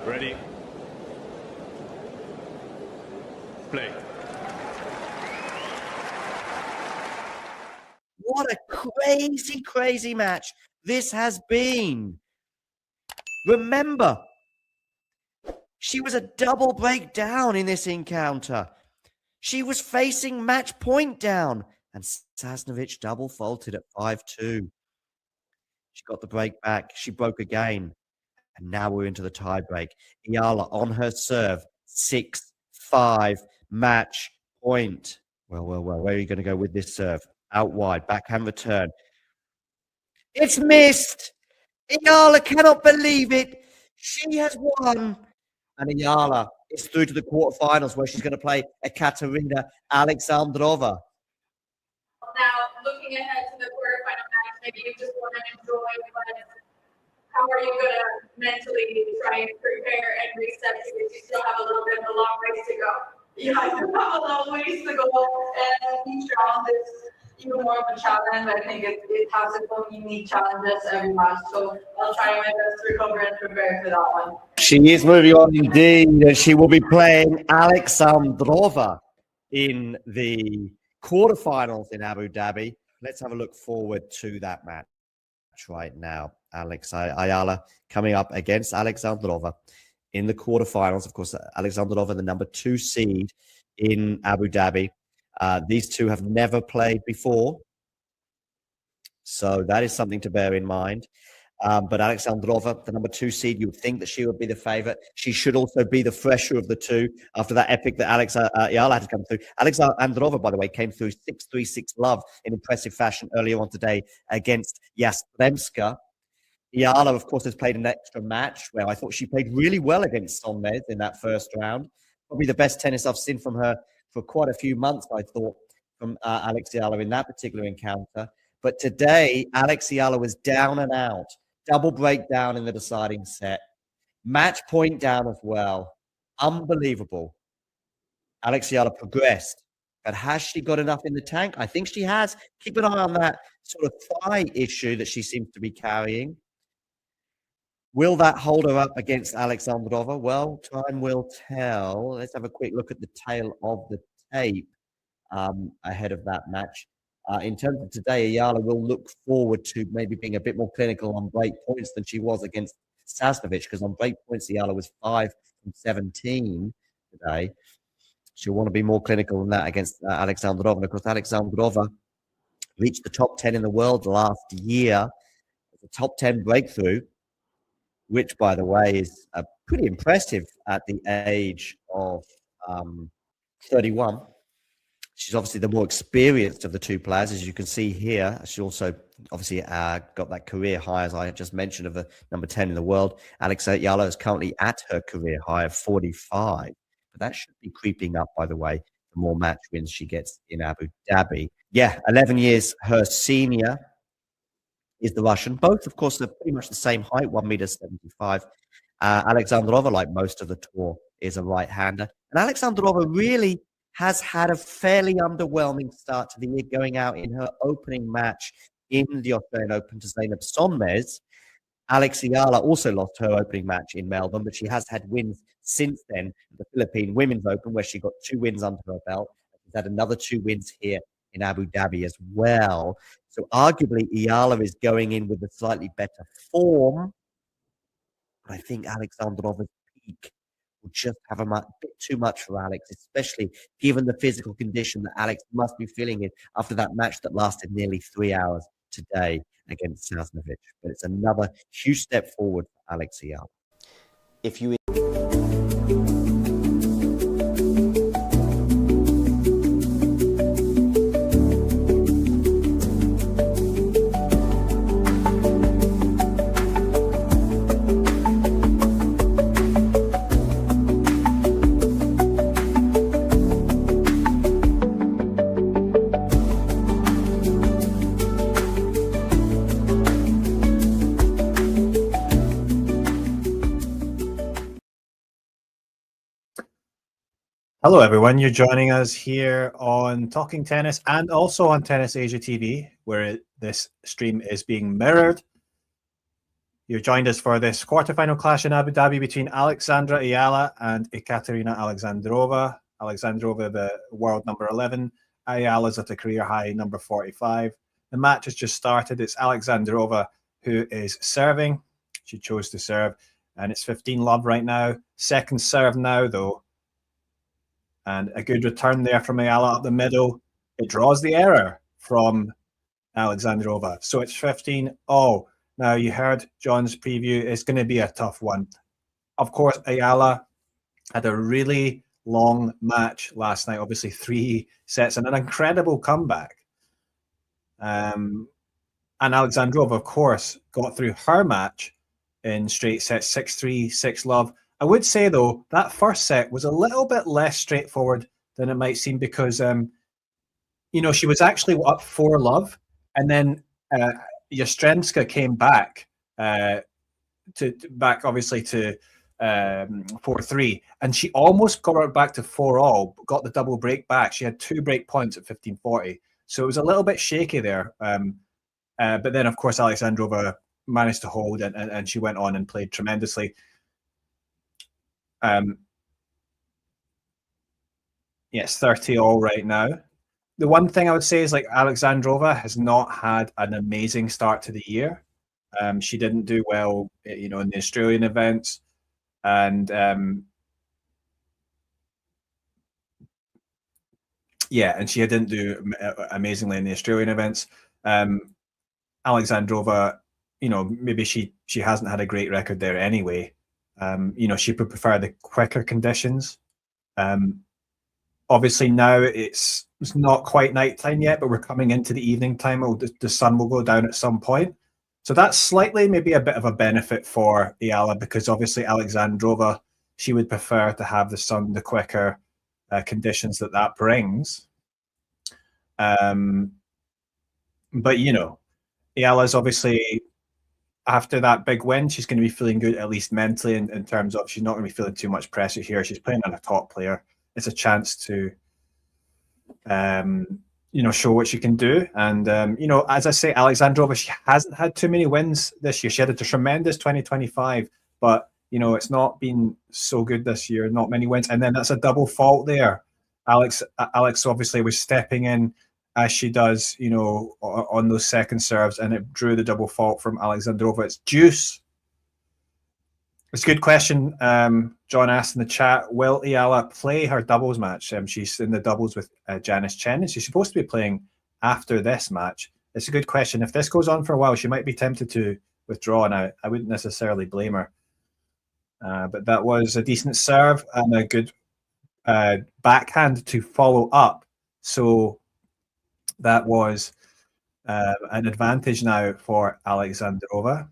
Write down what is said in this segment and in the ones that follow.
Ready. Play. What a crazy, crazy match this has been. Remember, she was a double breakdown in this encounter. She was facing match point down, and Sasnovich double faulted at 5-2. She got the break back. She broke again. And now we're into the tie break. Eala on her serve. 6-5 match point. Well. Where are you going to go with this serve? Out wide. Backhand return. It's missed. Eala cannot believe it. She has won. And Eala is through to the quarterfinals where she's going to play Ekaterina Alexandrova. Now, looking ahead to the quarterfinal match, maybe you just want to enjoy, but how are you going to mentally try and prepare and reset because you still have a little bit of a long ways to go? Yeah, I do have a long ways to go, and each round is even more of a challenge. I think it has its own unique challenges every match, so I'll try my best to recover and prepare for that one. She is moving on indeed, and she will be playing Alexandrova in the quarterfinals in Abu Dhabi. Let's have a look forward to that match right now. Alex Eala coming up against Alexandrova in the quarterfinals. Of course, Alexandrova, the number 2 seed in Abu Dhabi. These two have never played before, so that is something to bear in mind. But Alexandrova, the number 2 seed, you would think that she would be the favorite. She should also be the fresher of the two after that epic that Alex Eala had to come through. Alexandrova, by the way, came through 6-3, 6-love in impressive fashion earlier on today against Yastremska. Eala, of course, has played an extra match where I thought she played really well against Sonmez in that first round. Probably the best tennis I've seen from her for quite a few months, I thought, from Alex Eala in that particular encounter. But today, Alex Eala was down and out. Double breakdown in the deciding set. Match point down as well. Unbelievable. Alex Eala progressed. But has she got enough in the tank? I think she has. Keep an eye on that sort of thigh issue that she seems to be carrying. Will that hold her up against Alexandrova? Well, time will tell. Let's have a quick look at the tail of the tape ahead of that match. In terms of today, Eala will look forward to maybe being a bit more clinical on break points than she was against Sasnovich, because on break points, Eala was 5 from 17 today. She'll want to be more clinical than that against Alexandrova. And of course, Alexandrova reached the top 10 in the world last year. The top 10 breakthrough, which, by the way, is pretty impressive at the age of 31. She's obviously the more experienced of the two players, as you can see here. She also obviously got that career high, as I just mentioned, of the number 10 in the world. Alex Eala is currently at her career high of 45. But that should be creeping up, by the way, the more match wins she gets in Abu Dhabi. Yeah, 11 years her senior is the Russian. Both, of course, are pretty much the same height, 1.75 m. Alexandrova, like most of the tour, is a right-hander. And Alexandrova really has had a fairly underwhelming start to the year, going out in her opening match in the Australian Open to Zeynep Sonmez. Alex Eala also lost her opening match in Melbourne, but she has had wins since then. The Philippine Women's Open, where she got 2 wins under her belt. She's had another 2 wins here in Abu Dhabi as well. So arguably, Eala is going in with a slightly better form. But I think Alexandrova's peak will just have a bit too much for Alex, especially given the physical condition that Alex must be feeling in after that match that lasted nearly 3 hours today against Sasnovich. But it's another huge step forward for Alex Eala. If you Hello, everyone. You're joining us here on Talking Tennis and also on Tennis Asia TV, where this stream is being mirrored. You joined us for this quarterfinal clash in Abu Dhabi between Alexandra Eala and Ekaterina Alexandrova. Alexandrova, the world number 11. Eala's at a career high number 45. The match has just started. It's Alexandrova who is serving. She chose to serve, and it's 15-love right now. Second serve now, though. And a good return there from Eala up the middle. It draws the error from Alexandrova. So it's 15-0. Now, you heard John's preview. It's going to be a tough one. Of course, Eala had a really long match last night, obviously 3 sets and an incredible comeback. And Alexandrova, of course, got through her match in straight sets, 6-3, 6-love. I would say, though, that first set was a little bit less straightforward than it might seem because, she was actually up 4-love, and then Yastremska came back obviously to 4-3, and she almost got her back to 4-all, got the double break back. She had 2 break points at 15-40, so it was a little bit shaky there. But then, of course, Alexandrova managed to hold, and she went on and played tremendously. Yes, 30-all right now. The one thing I would say is, like, Alexandrova has not had an amazing start to the year. She didn't do well, in the Australian events, and and she didn't do amazingly in the Australian events. Alexandrova, maybe she hasn't had a great record there anyway. She would prefer the quicker conditions. Obviously now it's not quite nighttime yet, but we're coming into the evening time. The sun will go down at some point. So that's slightly maybe a bit of a benefit for Eala, because obviously Alexandrova, she would prefer to have the sun, the quicker conditions that brings. But, Eala's obviously, after that big win, she's going to be feeling good, at least mentally, in terms of she's not going to be feeling too much pressure here. She's playing on a top player. It's a chance to, show what she can do. And, as I say, Alexandrova, she hasn't had too many wins this year. She had a tremendous 2025, but, it's not been so good this year, not many wins. And then that's a double fault there. Alex obviously was stepping in as she does, on those second serves, and it drew the double fault from Alexandrova. It's deuce. It's a good question. John asked in the chat, will Eala play her doubles match? She's in the doubles with Janice Chen, and she's supposed to be playing after this match. It's a good question. If this goes on for a while, she might be tempted to withdraw, and I wouldn't necessarily blame her. But that was a decent serve and a good backhand to follow up. So that was an advantage now for Alexandrova.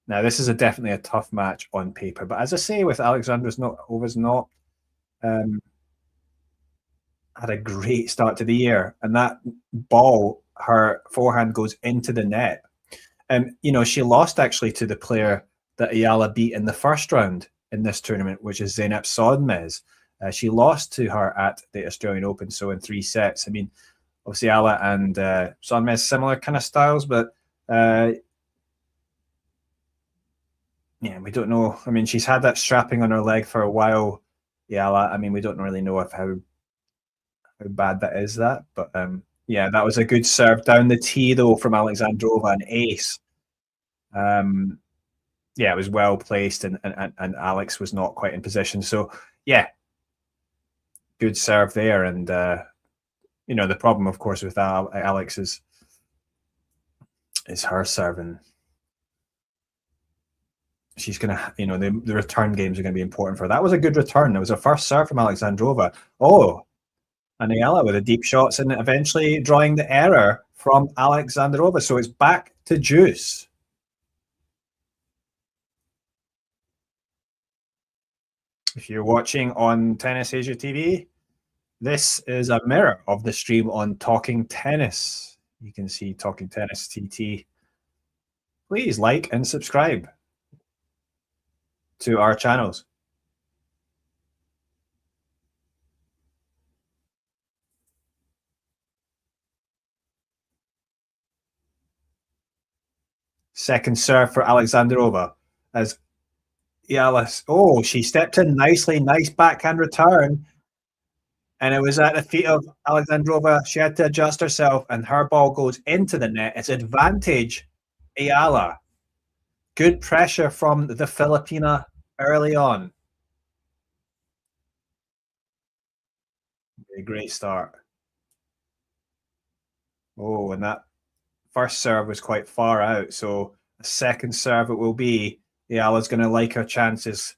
Now, this is definitely a tough match on paper, but as I say, with Alexandrova's not had a great start to the year, and that ball, her forehand goes into the net. She lost actually to the player that Eala beat in the first round in this tournament, which is Zeynep Sodmez. She lost to her at the Australian Open, so in 3 sets. I mean, obviously Eala and Sodmez, similar kind of styles, but we don't know. I mean, she's had that strapping on her leg for a while, Eala. I mean, we don't really know how bad that is, but that was a good serve down the tee, though, from Alexandrova, an ace. It was well placed, and Alex was not quite in position. So, good serve there. And, the problem, of course, with Alex is her serving. She's going to, the return games are going to be important for her. That was a good return. It was a first serve from Alexandrova. Oh, and Eala with the deep shots, and eventually drawing the error from Alexandrova. So it's back to deuce. If you're watching on Tennis Asia TV, this is a mirror of the stream on Talking Tennis. You can see Talking Tennis TT. Please like and subscribe to our channels. Second serve for Alexandrova as Eala. Oh, she stepped in nicely. Nice backhand return. And it was at the feet of Alexandrova. She had to adjust herself, and her ball goes into the net. It's advantage Eala. Good pressure from the Filipina early on. A great start. Oh, and that first serve was quite far out. So a second serve it will be. Eala's going to like her chances.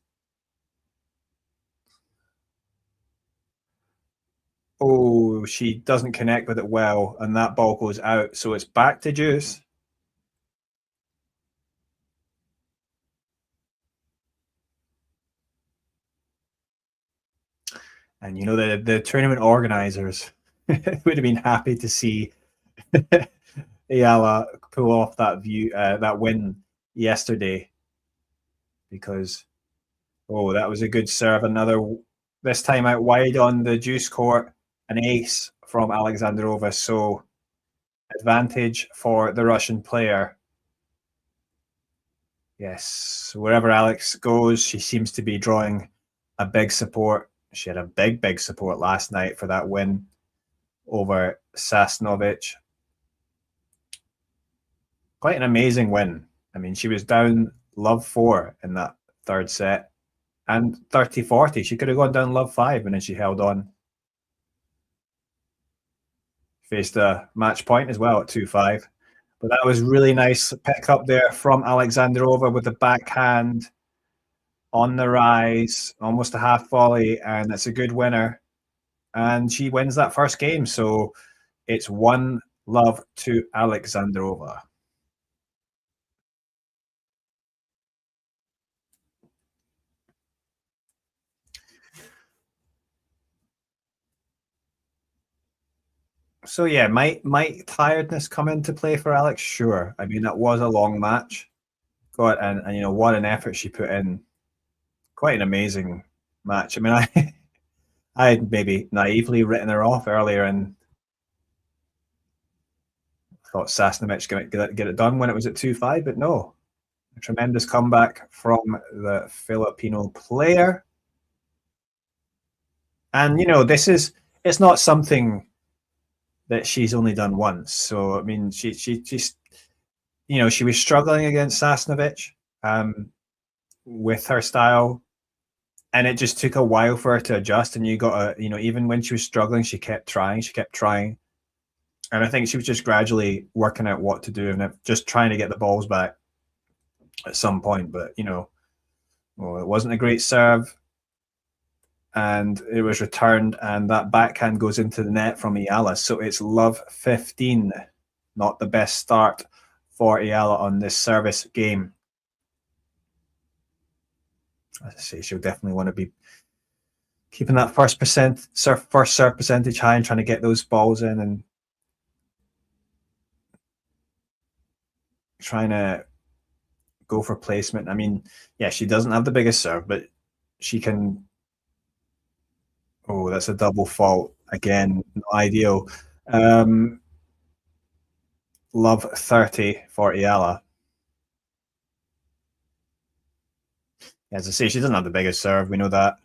Oh, she doesn't connect with it well, and that ball goes out. So it's back to deuce. And you know, the tournament organizers would have been happy to see Eala pull off that win yesterday, because that was a good serve. Another, this time out wide on the deuce court, an ace from Alexandrova. So advantage for the Russian player. Yes, wherever Alex goes, she seems to be drawing a big support. She had a big support last night for that win over Sasnovich. Quite an amazing win. I mean, she was down love 4 in that third set, and 30-40. She could have gone down love 5, and then she held on. Faced a match point as well at 2-5. But that was really nice pick up there from Alexandrova with the backhand on the rise, almost a half volley, and that's a good winner. And she wins that first game. So it's 1-love to Alexandrova. So yeah, might tiredness come into play for Alex? Sure. I mean, that was a long match. God, and you know, what an effort she put in. Quite an amazing match. I mean, I had maybe naively written her off earlier and thought Sasnovich going to get it done when it was at 2-5, but no. A tremendous comeback from the Filipino player. And, you know, it's not something that she's only done once. So, I mean, she's, you know, she was struggling against Sasnovich with her style. And it just took a while for her to adjust. And you got to, you know, even when she was struggling, she kept trying. And I think she was just gradually working out what to do and just trying to get the balls back at some point. But, you know, it wasn't a great serve. And it was returned, and that backhand goes into the net from Eala. So it's love 15. Not the best start for Eala on this service game. As I say, she'll definitely want to be keeping that first serve percentage high and trying to get those balls in and trying to go for placement. I mean, yeah, she doesn't have the biggest serve, but she can. Oh, that's a double fault again. Not ideal. Love 30 for Eala. As I say, she doesn't have the biggest serve. We know that.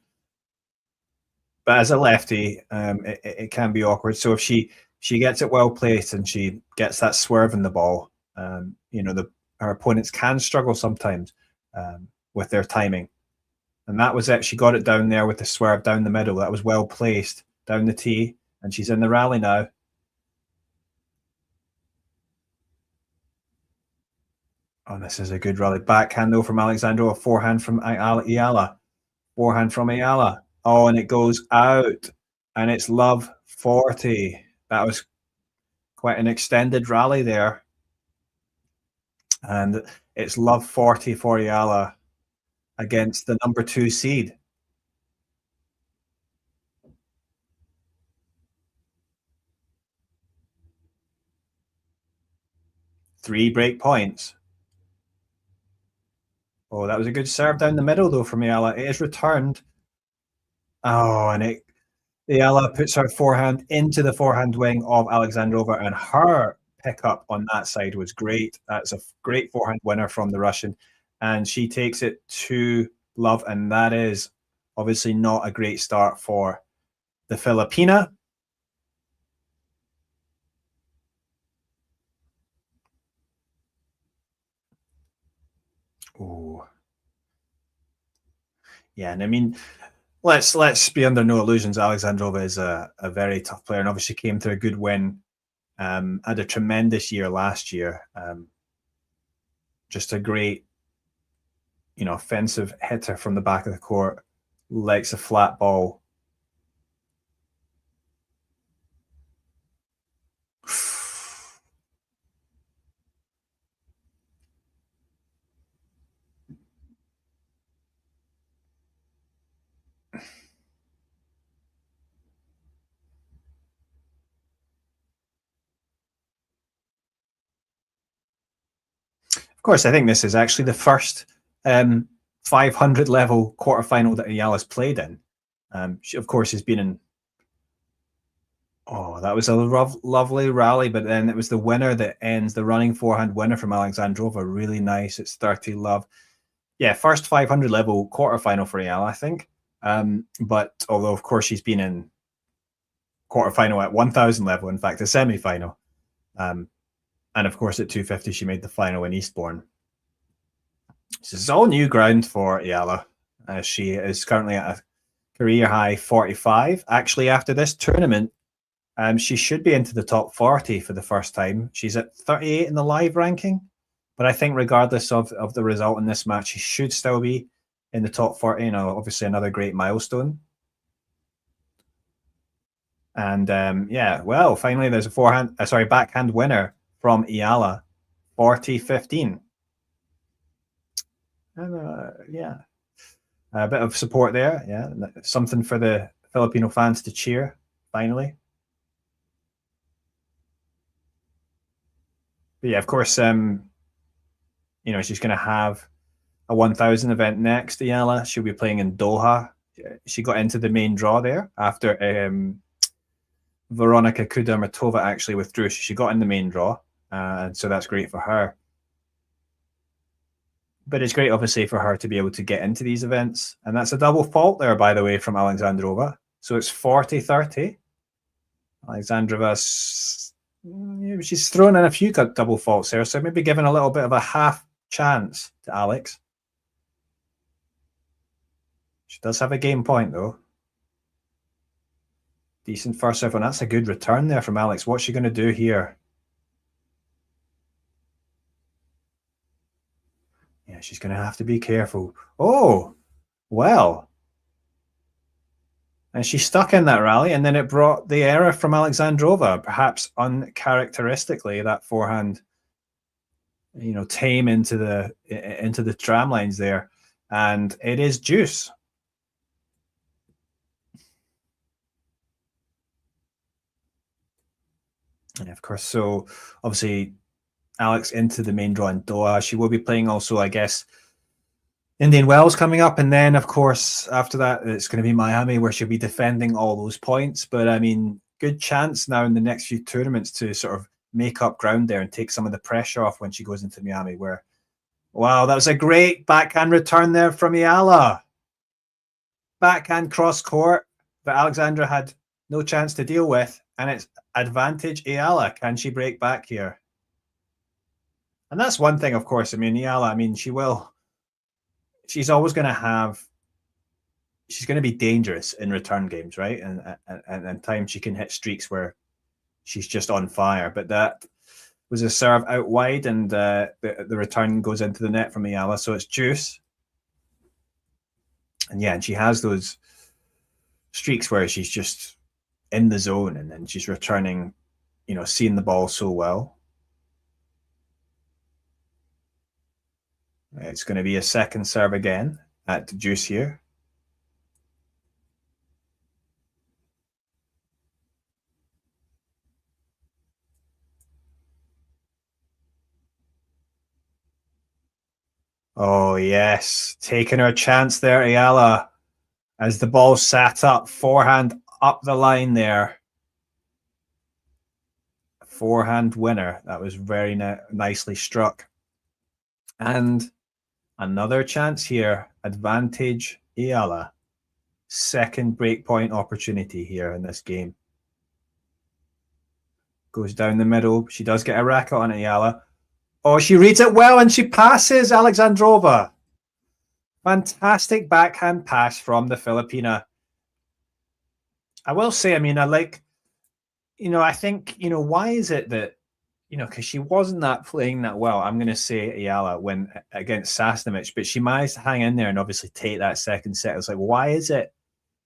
But as a lefty, it can be awkward. So if she gets it well placed and she gets that swerve in the ball, you know, her opponents can struggle sometimes with their timing. And that was it. She got it down there with the swerve down the middle. That was well placed down the tee, and she's in the rally now. Oh, this is a good rally. Backhand though from Alexandrova, forehand from Eala. Forehand from Eala. Oh, and it goes out, and it's love 40. That was quite an extended rally there. And it's love 40 for Eala against the number 2 seed. Three break points. Oh, that was a good serve down the middle, though, from Eala. It is returned. Oh, and Eala puts her forehand into the forehand wing of Alexandrova, and her pickup on that side was great. That's a great forehand winner from the Russian. And she takes it to love, and that is obviously not a great start for the Filipina. Oh, yeah, and I mean, let's be under no illusions. Alexandrova is a very tough player, and obviously came through a good win. Had a tremendous year last year. Just a great, offensive hitter from the back of the court. Likes a flat ball. Of course, I think this is actually the first 500 level quarterfinal that Eala's played in. She, of course, has been in. Oh, that was a lovely rally, but then it was the winner that ends, the running forehand winner from Alexandrova. Really nice. It's 30 love. Yeah, first 500 level quarterfinal for Eala, I think. But although, of course, she's been in quarterfinal at 1000 level, in fact, a semi-final. And of course, at 250, she made the final in Eastbourne. This is all new ground for Eala. She is currently at a career high 45. Actually, after this tournament, she should be into the top 40 for the first time. She's at 38 in the live ranking. But I think regardless of the result in this match, she should still be in the top 40. Obviously another great milestone. And yeah, well, finally there's a backhand winner from Eala, 40-15. And yeah, a bit of support there. Yeah, something for the Filipino fans to cheer, finally. But yeah, of course, she's going to have a 1000 event next, Eala. She'll be playing in Doha. She got into the main draw there after Veronika Kudermetova actually withdrew. She got in the main draw, and so that's great for her. But it's great, obviously, for her to be able to get into these events. And that's a double fault there, by the way, from Alexandrova. So it's 40-30. Alexandrova, she's thrown in a few double faults there, so maybe giving a little bit of a half chance to Alex. She does have a game point, though. Decent first serve, and that's a good return there from Alex. What's she going to do here? Yeah, she's going to have to be careful. Oh, well. And she stuck in that rally, and then it brought the error from Alexandrova, perhaps uncharacteristically, that forehand, tame into the tram lines there. And it is deuce. And of course, so obviously Alex into the main draw in Doha. She will be playing also, I guess, Indian Wells coming up. And then, of course, after that, it's going to be Miami, where she'll be defending all those points. But, I mean, good chance now in the next few tournaments to sort of make up ground there and take some of the pressure off when she goes into Miami, where, wow, that was a great backhand return there from Eala. Backhand cross court that Alexandra had no chance to deal with. And it's advantage Eala. Can she break back here? And that's one thing, of course. I mean, Eala, she's always going to have, she's going to be dangerous in return games, right? And times she can hit streaks where she's just on fire. But that was a serve out wide, and the return goes into the net from Eala. So it's deuce. And yeah, and she has those streaks where she's just in the zone, and then she's returning, seeing the ball so well. It's going to be a second serve again at the deuce here. Oh, yes. Taking her chance there, Eala, as the ball sat up, forehand up the line there forehand winner. That was very nicely struck. And another chance here. Advantage Eala. Second breakpoint opportunity here in this game. Goes down the middle. She does get a racket on Eala. Oh, she reads it well and she passes Alexandrova. Fantastic backhand pass from the Filipina. I will say, I mean, I like, I think, why is it that, because she wasn't playing that well. I'm going to say Eala win against Sasnovich, but she managed to hang in there and obviously take that second set. It's like, why is it,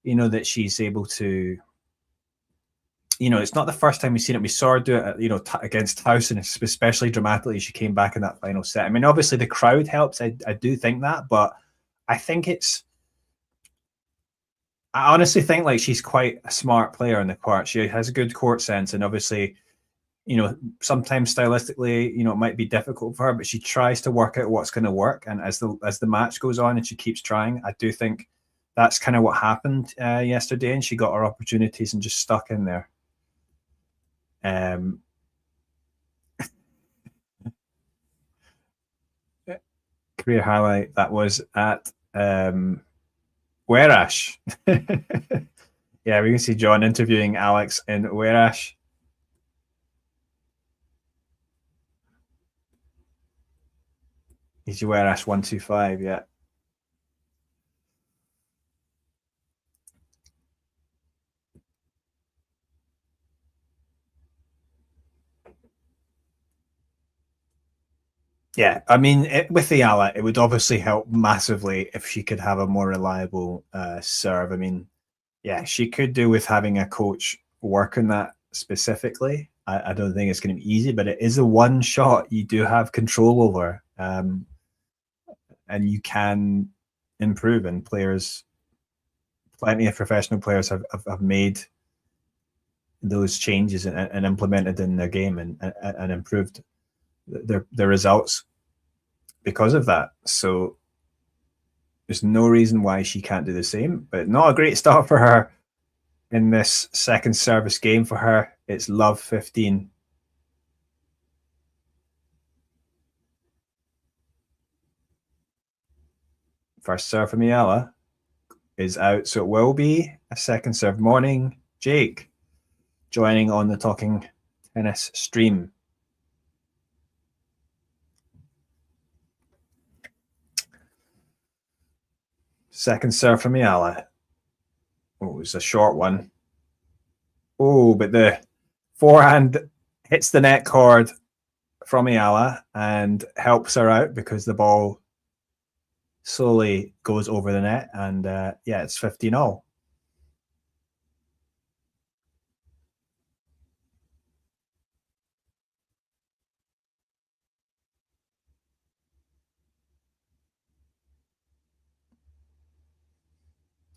that she's able to, it's not the first time we've seen it. We saw her do it, against Towson, especially dramatically. She came back in that final set. I mean, obviously the crowd helps. I do think that, but I think I honestly think like she's quite a smart player in the court. She has a good court sense, and obviously, sometimes stylistically, it might be difficult for her, but she tries to work out what's going to work. And as the match goes on and she keeps trying, I do think that's kind of what happened yesterday, and she got her opportunities and just stuck in there. Career highlight that was at Werash. Yeah, we can see John interviewing Alex in Werash. He's Werash 125, yeah. Yeah, I mean, with Eala, it would obviously help massively if she could have a more reliable serve. I mean, yeah, she could do with having a coach work on that specifically. I don't think it's going to be easy, but it is the one shot you do have control over, and you can improve. And players, plenty of professional players have made those changes and implemented in their game and improved their results because of that. So there's no reason why she can't do the same, but not a great start for her in this second service game for her. It's love 15. First serve from Eala is out, so it will be a second serve. Morning, Jake, joining on the Talking Tennis stream. Second serve from Eala. Oh, it was a short one. Oh, but the forehand hits the net cord from Eala and helps her out because the ball slowly goes over the net. And yeah, it's 15-all.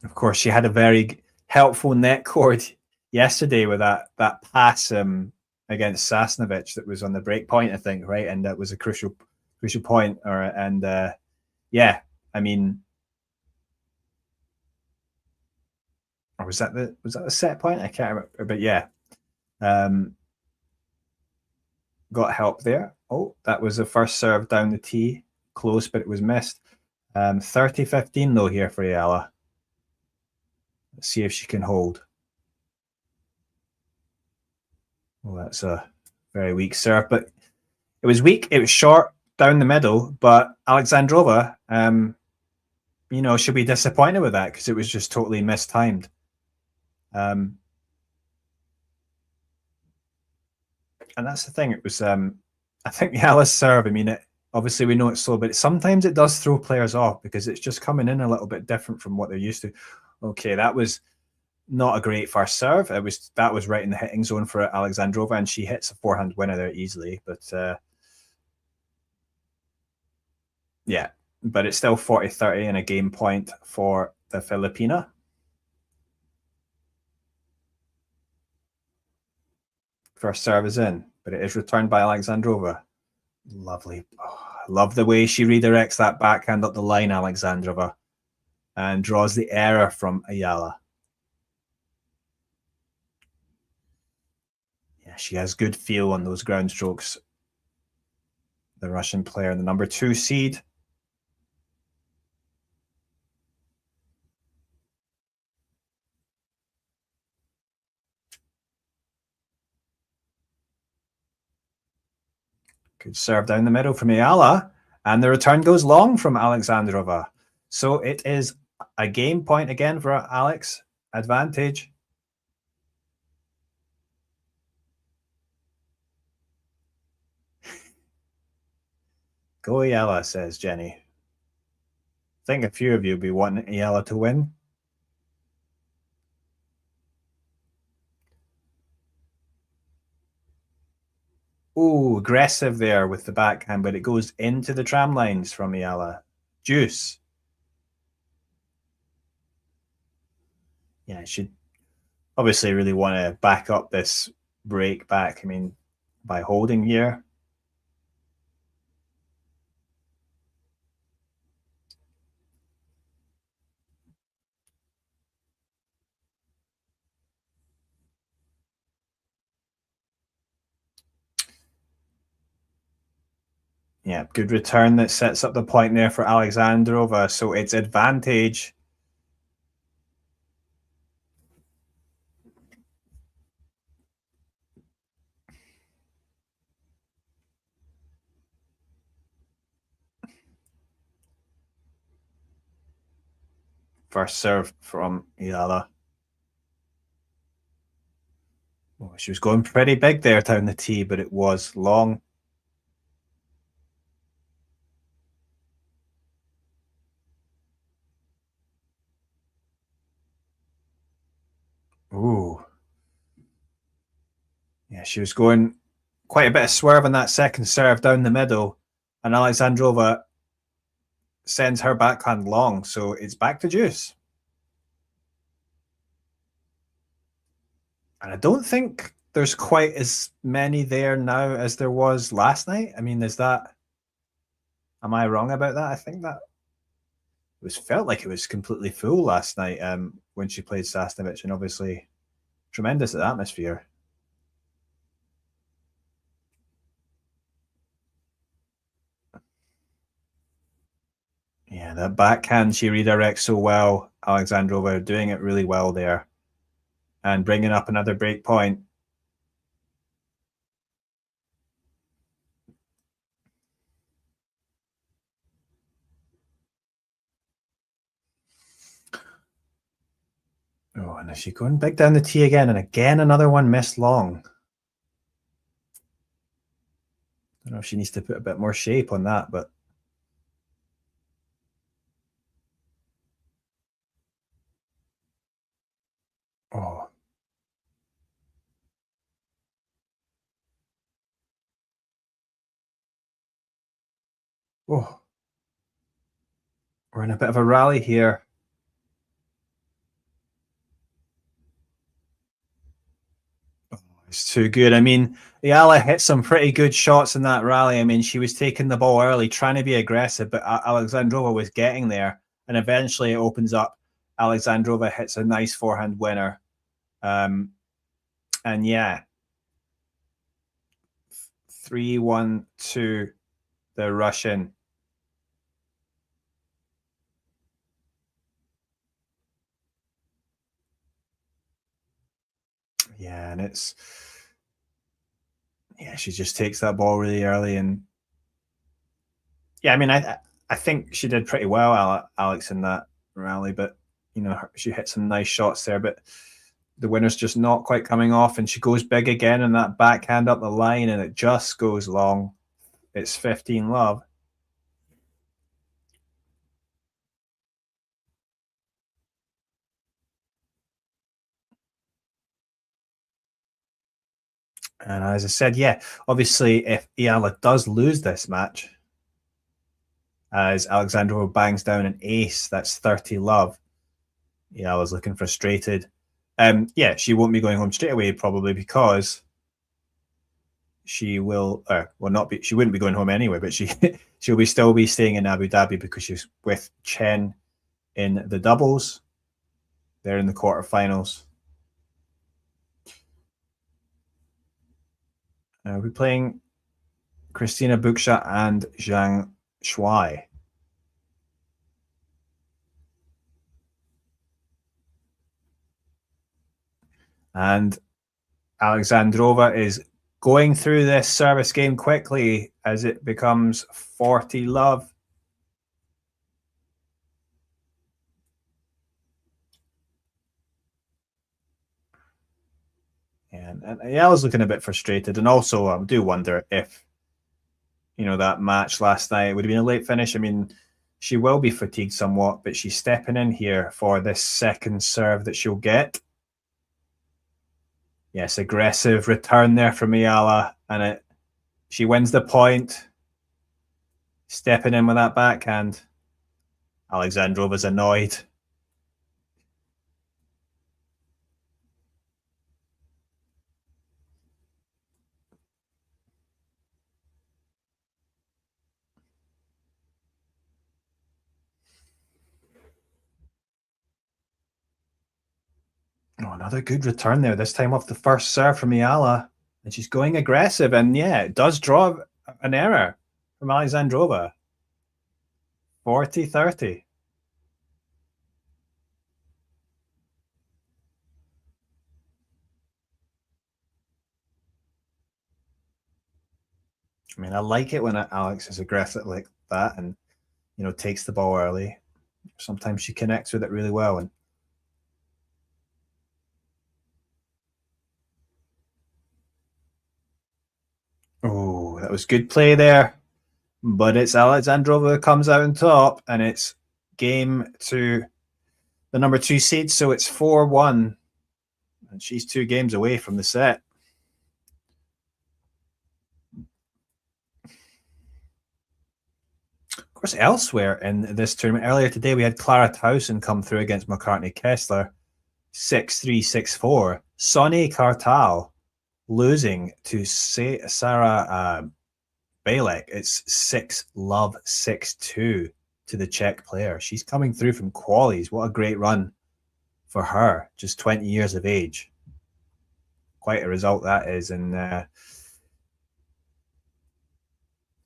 Of course, she had a very helpful net cord yesterday with that pass against Sasnovich that was on the break point, I think, right? And that was a crucial point. Yeah, I mean, or was that the set point? I can't remember, but yeah, got help there. Oh, that was the first serve down the tee, close, but it was missed. 30-15 though here for Eala. Let's see if she can hold. Well, that's a very weak serve, but it was weak. It was short down the middle, but Alexandrova, she'll be disappointed with that because it was just totally mistimed. And that's the thing. It was, I think Eala's serve, I mean, obviously we know it's slow, but sometimes it does throw players off because it's just coming in a little bit different from what they're used to. Okay, that was not a great first serve. That was right in the hitting zone for Alexandrova, and she hits a forehand winner there easily. But yeah, but it's still 40-30 and a game point for the Filipina. First serve is in, but it is returned by Alexandrova. Lovely. Oh, I love the way she redirects that backhand up the line, Alexandrova, and draws the error from Eala. Yeah, she has good feel on those ground strokes. The Russian player, the number 2 seed. Good serve down the middle from Eala. And the return goes long from Alexandrova. So it is a game point again for Alex. Advantage. Go Eala, says Jenny. I think a few of you will be wanting Eala to win. Oh, aggressive there with the backhand, but it goes into the tram lines from Eala. Deuce. Yeah, she obviously really want to back up this break back. I mean, by holding here. Yeah, good return that sets up the point there for Alexandrova. So it's advantage. First serve from Eala. Oh, she was going pretty big there down the tee, but it was long. Ooh. Yeah, she was going quite a bit of swerve on that second serve down the middle, and Alexandrova sends her backhand long, so it's back to deuce. And I don't think there's quite as many there now as there was last night. I mean, am I wrong about that? I think that felt like it was completely full last night when she played Sasnovich, and obviously tremendous atmosphere. Yeah, that backhand she redirects so well. Alexandrova doing it really well there and bringing up another break point. Oh, and is she going big down the tee again? And again, another one missed long. I don't know if she needs to put a bit more shape on that, but oh. Oh. We're in a bit of a rally here. It's too good. I mean, Eala hit some pretty good shots in that rally. I mean, she was taking the ball early, trying to be aggressive, but Alexandrova was getting there. And eventually it opens up. Alexandrova hits a nice forehand winner. And yeah, 3-1 to the Russian. Yeah, and she just takes that ball really early. And yeah, I mean, I think she did pretty well, Alex, in that rally, but you know, she hit some nice shots there, but the winner's just not quite coming off, and she goes big again in that backhand up the line, and it just goes long. It's 15-love. And as I said, yeah, obviously, if Eala does lose this match, as Alexandrova bangs down an ace, that's 30-love. Eala's looking frustrated. Yeah, she won't be going home straight away, probably, because she will, well, not be, she wouldn't be going home anyway, but she'll be still be staying in Abu Dhabi because she's with Chen in the doubles. They're in the quarterfinals. We're playing Christina Buksha and Zhang Shuai. And Alexandrova is going through this service game quickly as it becomes 40-love. And Ayala's looking a bit frustrated. And also, I do wonder if, that match last night would have been a late finish. I mean, she will be fatigued somewhat, but she's stepping in here for this second serve that she'll get. Yes, aggressive return there from Eala, and she wins the point. Stepping in with that backhand. Alexandrova's annoyed. Oh, another good return there, this time off the first serve from Eala. And she's going aggressive, and yeah, it does draw an error from Alexandrova. 40-30. I mean, I like it when Alex is aggressive like that and, takes the ball early. Sometimes she connects with it really well. And oh, that was good play there. But it's Alexandrova that comes out on top, and it's game to the number 2 seed, so it's 4-1. And she's 2 games away from the set. Of course, elsewhere in this tournament, earlier today, we had Clara Tauson come through against McCartney Kessler. 6-3, 6-4. Sonny Kartal losing to Sarah Balek. It's 6-love, 6-2 to the Czech player. She's coming through from qualies. What a great run for her. Just 20 years of age. Quite a result that is. And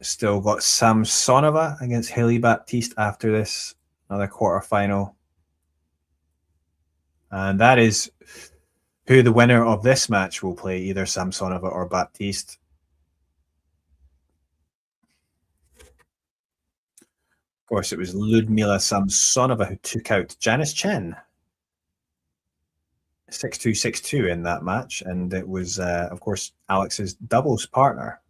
still got Samsonova against Haley Baptiste after this. Another quarterfinal. And that is who the winner of this match will play, either Samsonova or Baptiste. Of course, it was Ludmila Samsonova who took out Janice Chen. 6-2, 6-2 in that match. And it was, of course, Alex's doubles partner.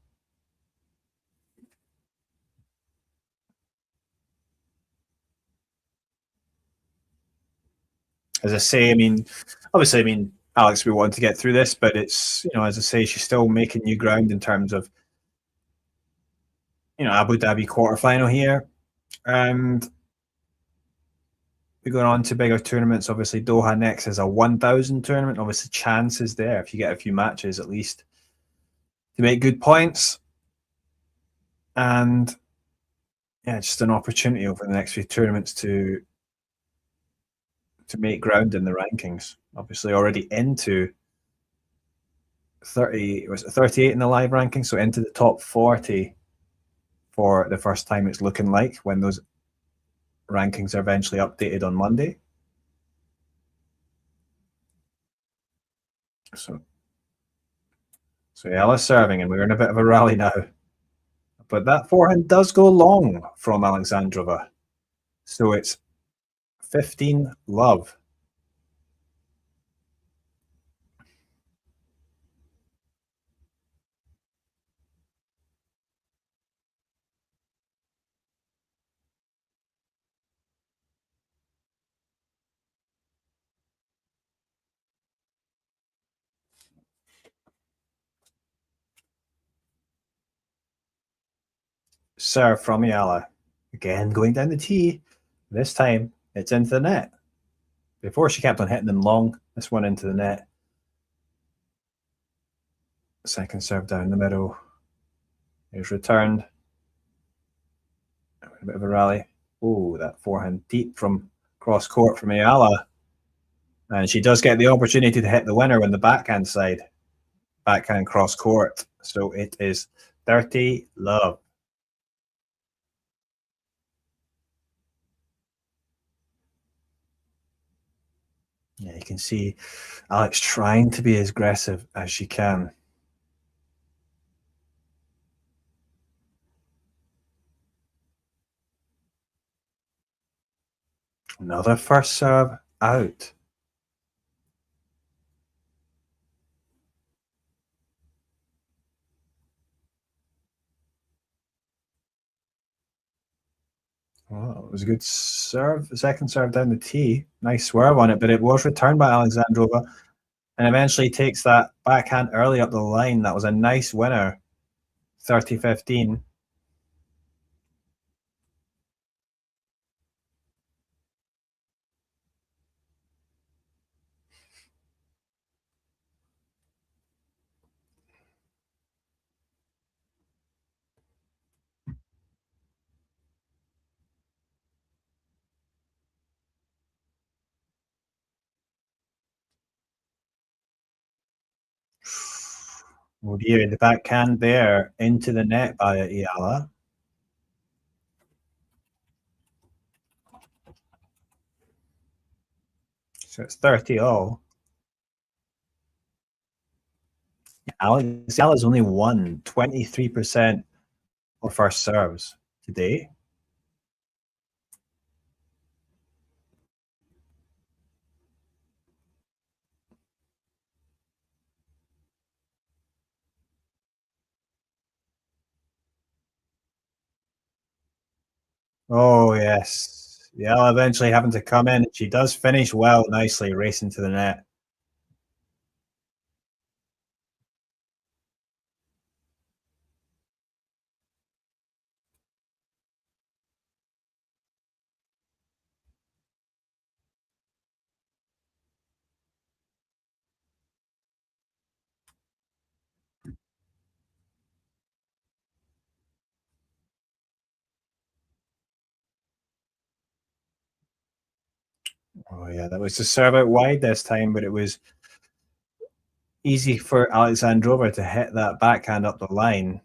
As I say, obviously, Alex, we want to get through this, but it's, as I say, she's still making new ground in terms of, Abu Dhabi quarterfinal here. And we're going on to bigger tournaments. Obviously, Doha next is a 1,000 tournament. Obviously, chances there, if you get a few matches at least, to make good points. And yeah, just an opportunity over the next few tournaments to make ground in the rankings. Obviously, already into 38 in the live ranking, so into the top 40 for the first time it's looking like, when those rankings are eventually updated on Monday. So Eala serving, and we're in a bit of a rally now. But that forehand does go long from Alexandrova. So it's 15-love. Serve from Eala. Again, going down the tee. This time, it's into the net. Before, she kept on hitting them long. This one into the net. Second serve down the middle. Here's returned. A bit of a rally. Oh, that forehand deep from cross court from Eala. And she does get the opportunity to hit the winner on the backhand side. backhand cross court. So it is 30-love. Yeah, you can see Alex trying to be as aggressive as she can. Another first serve out. Well, it was a good serve. The second serve down the tee. Nice swerve on it, but it was returned by Alexandrova and eventually takes that backhand early up the line. That was a nice winner. 30-15. Oh dear, the backhand there into the net by Eala. So it's 30-all. Alex Eala's only won 23% of first serves today. Oh, yes. Eala eventually having to come in. She does finish well, nicely, racing to the net. Oh, yeah, that was to serve out wide this time, but it was easy for Alexandrova to hit that backhand up the line.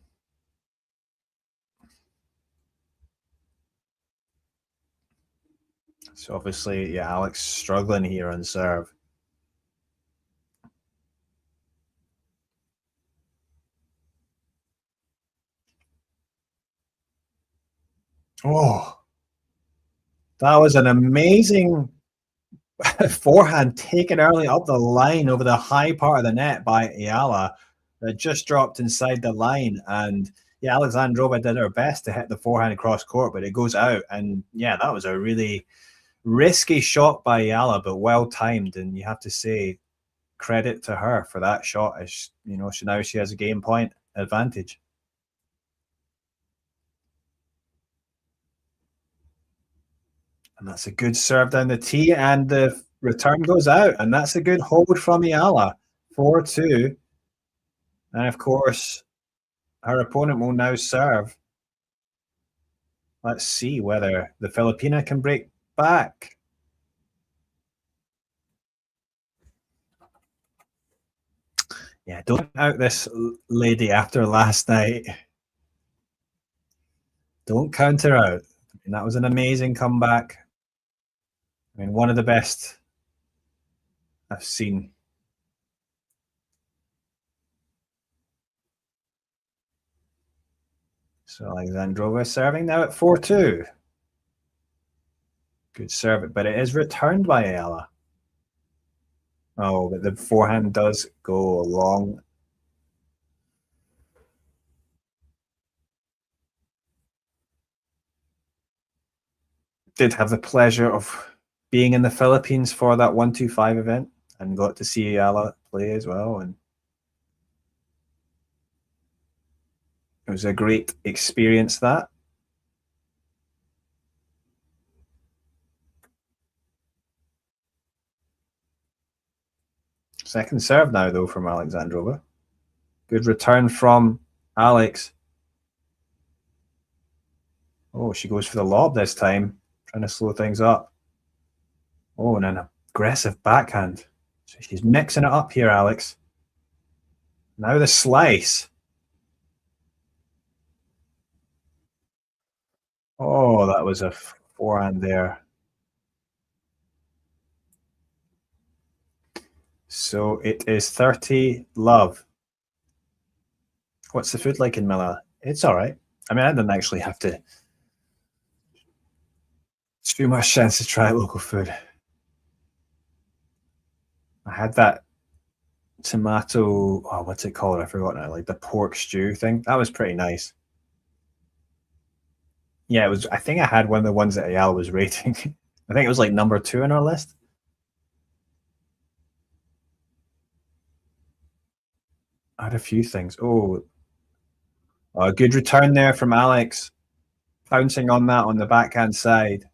So obviously, yeah, Alex struggling here on serve. Oh, that was an amazing forehand taken early up the line over the high part of the net by Eala that just dropped inside the line. And yeah, Alexandrova did her best to hit the forehand across court, but it goes out. And yeah, that was a really risky shot by Eala, but well timed. And you have to say credit to her for that shot. As you know, now she has a game point advantage. And that's a good serve down the tee, and the return goes out, and that's a good hold from Eala. 4-2. And of course, her opponent will now serve. Let's see whether the Filipina can break back. Yeah, don't out this lady after last night. Don't count her out. I mean, that was an amazing comeback. I mean, one of the best I've seen. So Alexandrova serving now at 4-2. Good serve, but it is returned by Eala. Oh, but the forehand does go long. Did have the pleasure of being in the Philippines for that 125 event and got to see Eala play as well. And it was a great experience, that. Second serve now, though, from Alexandrova. Good return from Alex. Oh, she goes for the lob this time, trying to slow things up. Oh, and an aggressive backhand. So she's mixing it up here, Alex. Now the slice. Oh, that was a forehand there. So it is 30 love. What's the food like in Manila? It's all right. I mean, I didn't actually have to too much chance to try local food. I had that tomato, oh, what's it called? I forgot now, like the pork stew thing. That was pretty nice. Yeah, it was. I think I had one of the ones that Ayala was rating. I think it was like number 2 on our list. I had a few things. Oh, a good return there from Alex. Pouncing on that on the backhand side.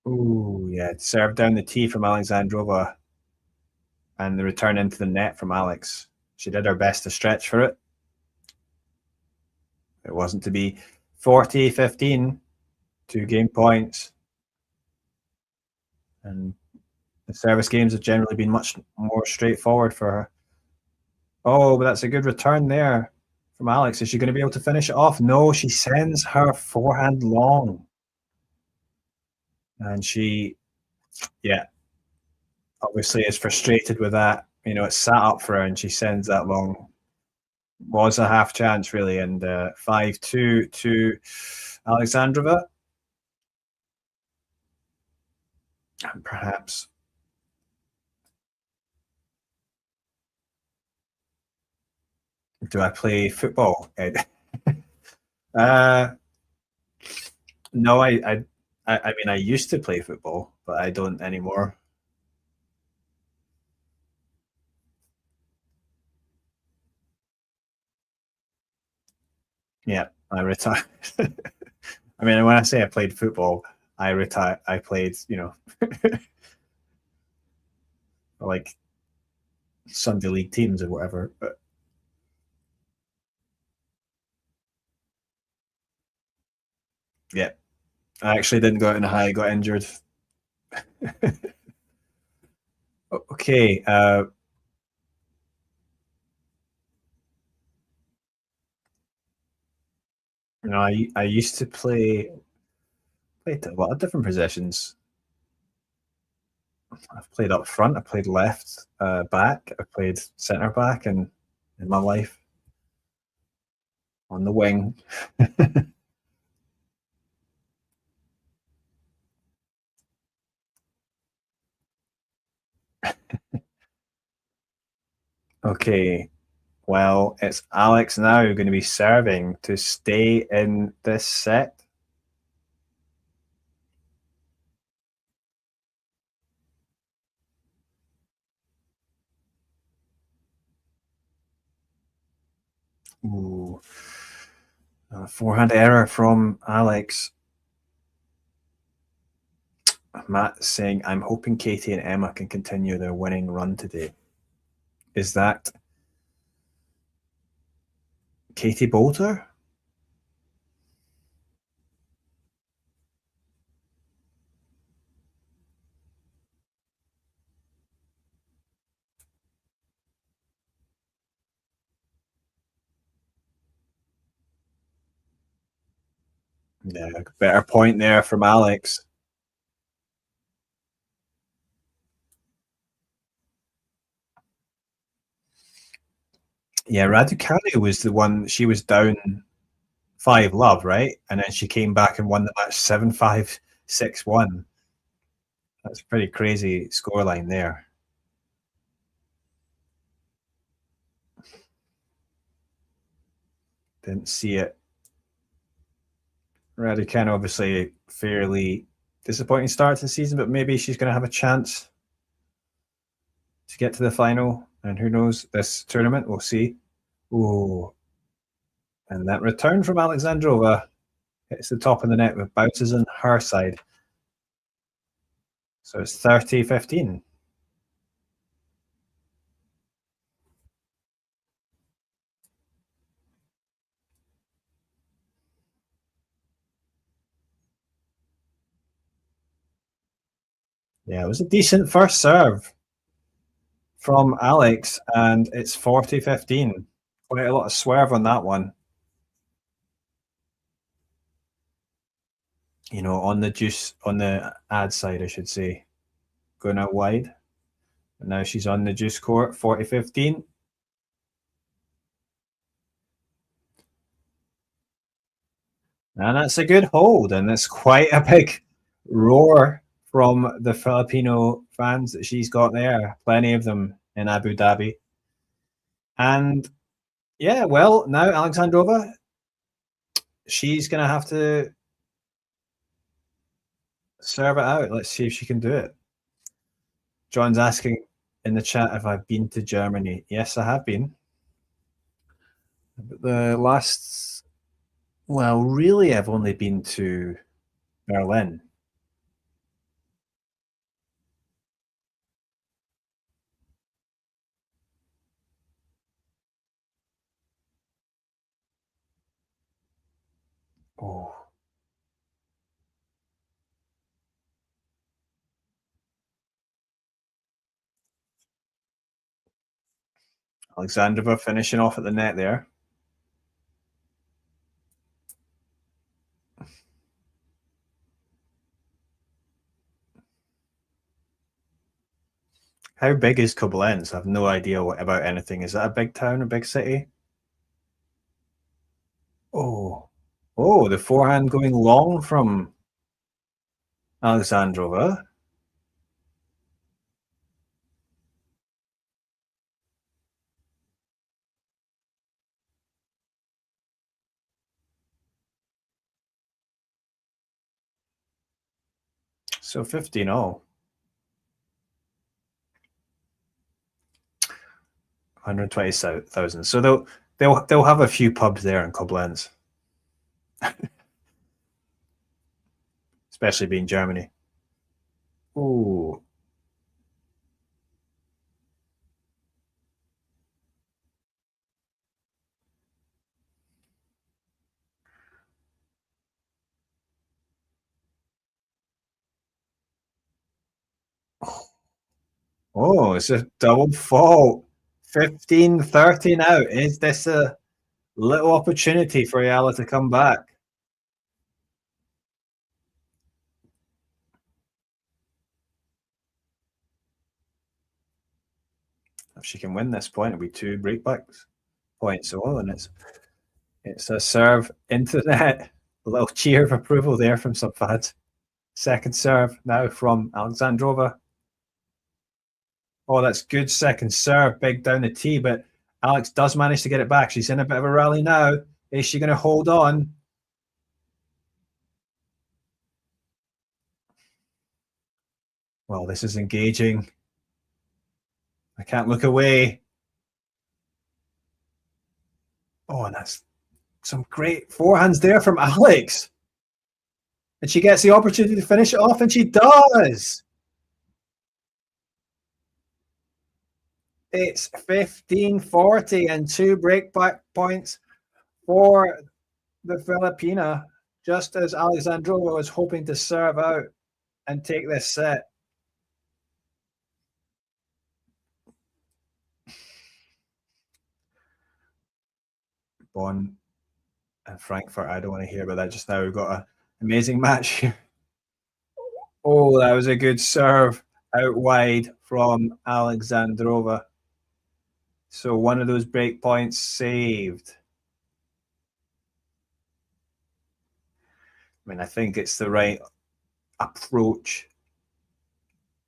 Oh, yeah. Served down the tee from Alexandrova. And the return into the net from Alex. She did her best to stretch for it. It wasn't to be. 40-15, 2 game points. And the service games have generally been much more straightforward for her. Oh, but that's a good return there from Alex. Is she going to be able to finish it off? No, she sends her forehand long. And she, yeah, obviously is frustrated with that. You know, it's sat up for her and she sends that long. Was a half chance, really. And 5-2 to Alexandrova. And perhaps do I play football? No, I mean, I used to play football, but I don't anymore. Yeah, I retired. I mean, when I say I played football, I retired. I played, you know, like Sunday league teams or whatever. But yeah, I actually didn't go out in a high. I got injured. Okay. You know, I used to played a lot of different positions. I've played up front. I played left back. I played centre back, and in my life on the wing. Okay. Well, it's Alex now going to be serving to stay in this set. Ooh. Forehand error from Alex. Matt saying, I'm hoping Katie and Emma can continue their winning run today. Is that Katie Bolter? Yeah, better point there from Alex. Yeah, Raducanu was the one, she was down 5 love, right? And then she came back and won the match 7-5, 6-1. That's a pretty crazy scoreline there. Didn't see it. Raducanu obviously fairly disappointing start to the season, but maybe she's going to have a chance to get to the final. And who knows, this tournament, we'll see. Oh, and that return from Alexandrova hits the top of the net with bounces on her side. So it's 30-15. Yeah, it was a decent first serve from Alex, and it's 40-15. Quite a lot of swerve on that one. You know, on the ad side, I should say, going out wide. And now she's on the juice court, 40-15. And that's a good hold, and it's quite a big roar from the Filipino fans that she's got there. Plenty of them in Abu Dhabi. And yeah, well, now Alexandrova, she's going to have to serve it out. Let's see if she can do it. John's asking in the chat if I've been to Germany. Yes, I have been. The last, well, really, I've only been to Berlin. Oh. Alexandrova finishing off at the net there. How big is Koblenz? I have no idea about anything. Is that a big town, a big city? Oh, the forehand going long from Alexandrova. So 15-0. 120,000. So they'll have a few pubs there in Koblenz. Especially being Germany. Oh. Oh, it's a double fault. 15-30 now. Is this a little opportunity for Eala to come back? If she can win this point, it'll be 2 breakbacks points. Oh, and it's a serve into the net. A little cheer of approval there from some fans. Second serve now from Alexandrova. Oh, that's good second serve, big down the tee, but Alex does manage to get it back. She's in a bit of a rally now. Is she going to hold on? Well, this is engaging. I can't look away. Oh, and that's some great forehands there from Alex. And she gets the opportunity to finish it off, and she does. It's 15-40 and 2 breakback points for the Filipina, just as Alexandrova was hoping to serve out and take this set. Bonn and Frankfurt, I don't want to hear about that just now. We've got an amazing match here. Oh, that was a good serve out wide from Alexandrova. So one of those break points saved. I mean, I think it's the right approach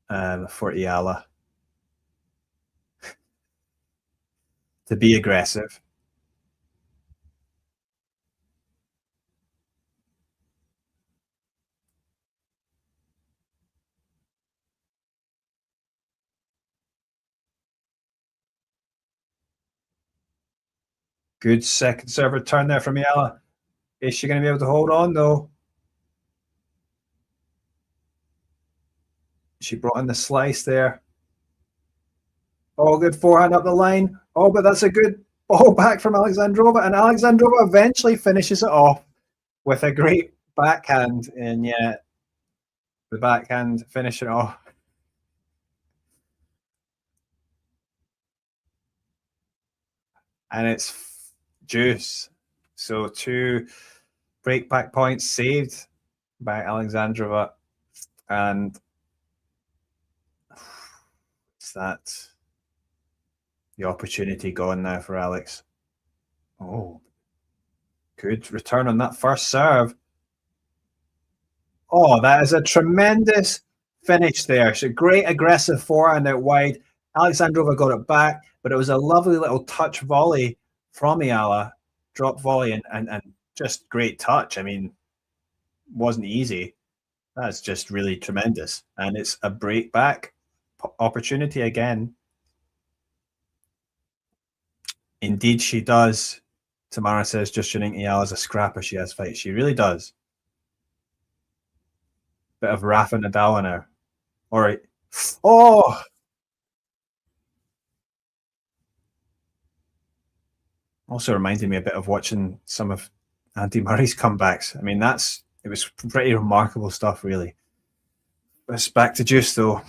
for Eala to be aggressive. Good second serve return there from Eala. Is she going to be able to hold on, though? She brought in the slice there. Oh, good forehand up the line. Oh, but that's a good ball back from Alexandrova. And Alexandrova eventually finishes it off with a great backhand. And yeah, the backhand finishing off. And it's deuce. So 2 breakback points saved by Alexandrova. And is that the opportunity gone now for Alex? Oh, good return on that first serve. Oh, that is a tremendous finish there. It's a great aggressive forehand out wide. Alexandrova got it back, but it was a lovely little touch volley from Eala, drop volley, and just great touch. I mean, wasn't easy. That's just really tremendous. And it's a break back opportunity again. Indeed, she does. Tamara says, just shooting Eala's a scrapper. She has fight. She really does. Bit of Rafa Nadal in her. All right. Oh! Also reminded me a bit of watching some of Andy Murray's comebacks. I mean, it was pretty remarkable stuff, really. It's back to juice, though.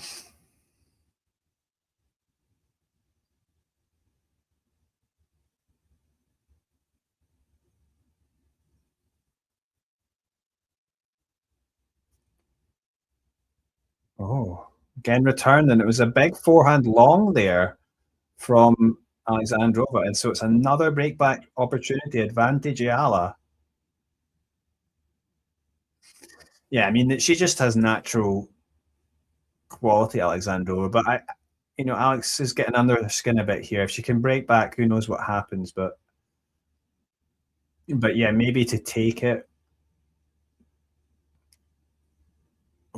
Oh, again returned, and it was a big forehand long there from Alexandrova, and so it's another breakback opportunity, advantage Eala. Yeah, I mean, she just has natural quality, Alexandrova, but Alex is getting under her skin a bit here. If she can break back, who knows what happens, but yeah, maybe to take it.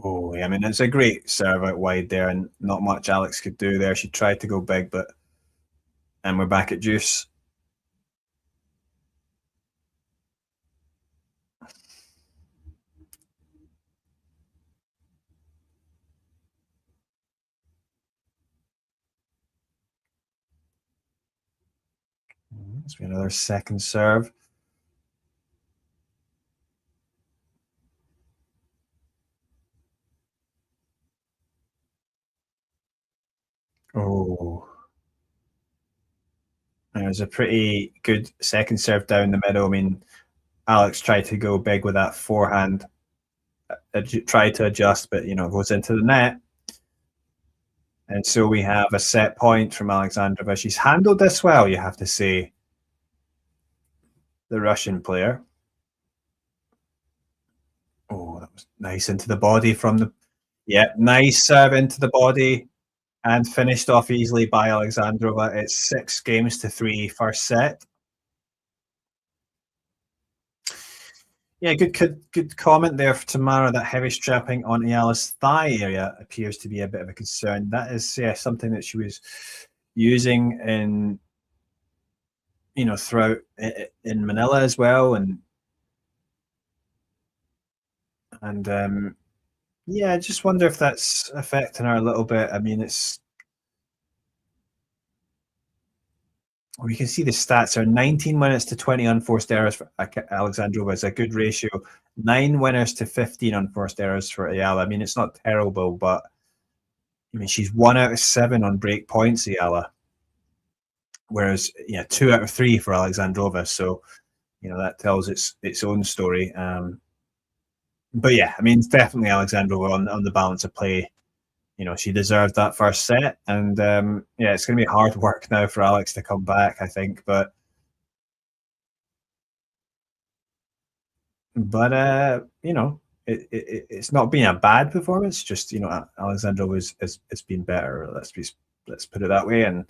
Oh, yeah, I mean, it's a great serve out wide there, and not much Alex could do there. She tried to go big, and we're back at juice. Let's be another second serve. Oh. It was a pretty good second serve down the middle. I mean, Alex tried to go big with that forehand, tried to adjust, but, goes into the net. And so we have a set point from Alexandrova. She's handled this well, you have to say, the Russian player. Oh, that was nice into the body from the... Yeah, nice serve into the body and finished off easily by Alexandrova. It's 6-3 first set. Yeah, good comment there for Tamara. That heavy strapping on Eala's thigh area appears to be a bit of a concern. That is something that she was using in throughout in Manila as well, and yeah, I just wonder if that's affecting her a little bit. I mean, we can see the stats are 19 winners to 20 unforced errors for Alexandrova. Is a good ratio. 9 winners to 15 unforced errors for Eala. I mean, it's not terrible, but I mean, she's 1 out of 7 on break points, Eala. Whereas, 2 out of 3 for Alexandrova. So, that tells its own story. But yeah, I mean, it's definitely Alexandrova on the balance of play. She deserved that first set, and it's going to be hard work now for Alex to come back, I think. But it's not been a bad performance. Just Alexandrova has been better. Let's put it that way, and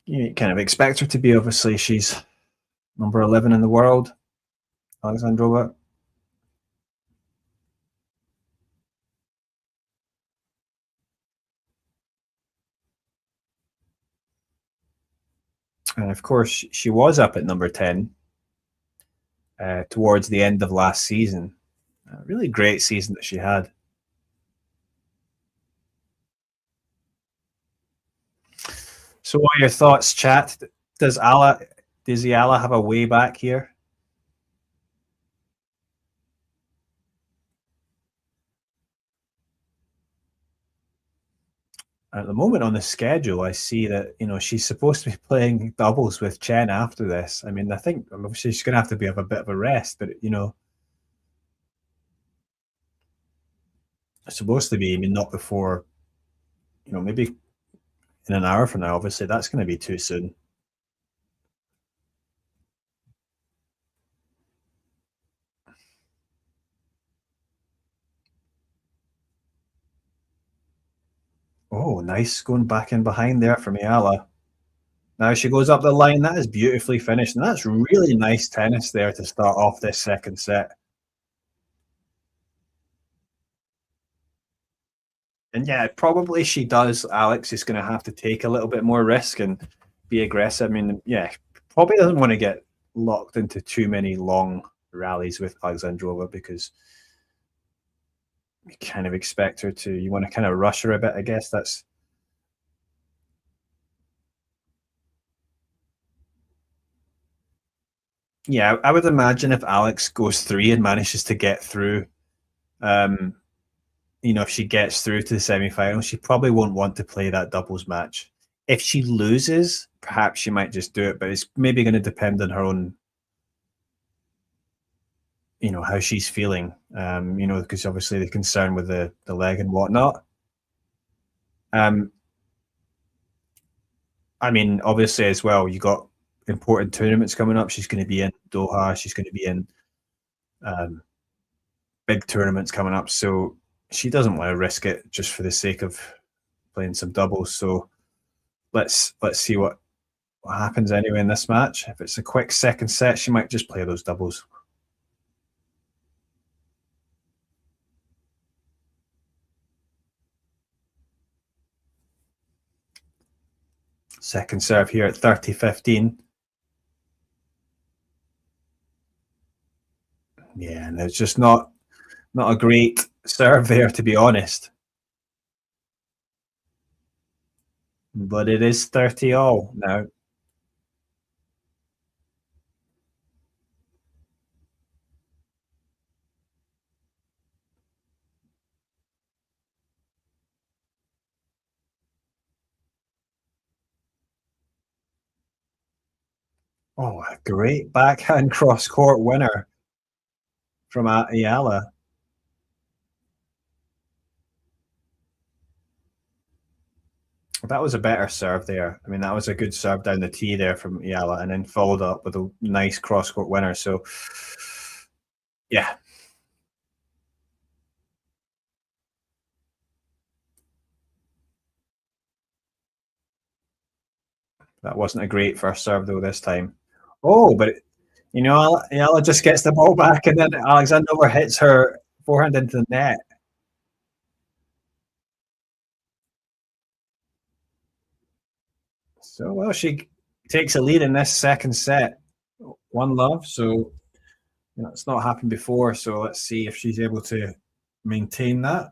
you kind of expect her to be. Obviously, she's number 11 in the world, Alexandrova. And of course, she was up at number 10 towards the end of last season. A really great season that she had. So, what are your thoughts, chat? Does Eala have a way back here? At the moment on the schedule, I see that she's supposed to be playing doubles with Chen after this. I mean, I think obviously she's going to have to have a bit of a rest, but it's supposed to be. I mean, not before. Maybe in an hour from now. Obviously, that's going to be too soon. Oh, nice going back in behind there from Eala. Now she goes up the line. That is beautifully finished, and that's really nice tennis there to start off this second set. And yeah, probably she does. Alex is going to have to take a little bit more risk and be aggressive. I mean, yeah, probably doesn't want to get locked into too many long rallies with Alexandrova because you kind of expect her to. You want to kind of rush her a bit, I guess. That's. Yeah, I would imagine if Alex goes 3 and manages to get through, if she gets through to the semi-final, she probably won't want to play that doubles match. If she loses, perhaps she might just do it, but it's maybe going to depend on her own, how she's feeling, because obviously the concern with the leg and whatnot. I mean, obviously as well, you got important tournaments coming up. She's going to be in Doha. She's going to be in big tournaments coming up. So she doesn't want to risk it just for the sake of playing some doubles. So let's see what happens anyway in this match. If it's a quick second set, she might just play those doubles. Second serve here at 30-15. Yeah, and it's just not a great serve there, to be honest. But it is 30-all now. Oh, a great backhand cross-court winner from Eala. That was a better serve there. I mean, that was a good serve down the tee there from Eala, and then followed up with a nice cross-court winner. So, yeah. That wasn't a great first serve, though, this time. Oh, but, Eala just gets the ball back, and then Alexandrova hits her forehand into the net. So, well, she takes a lead in this second set. 1-love. So, it's not happened before. So, let's see if she's able to maintain that.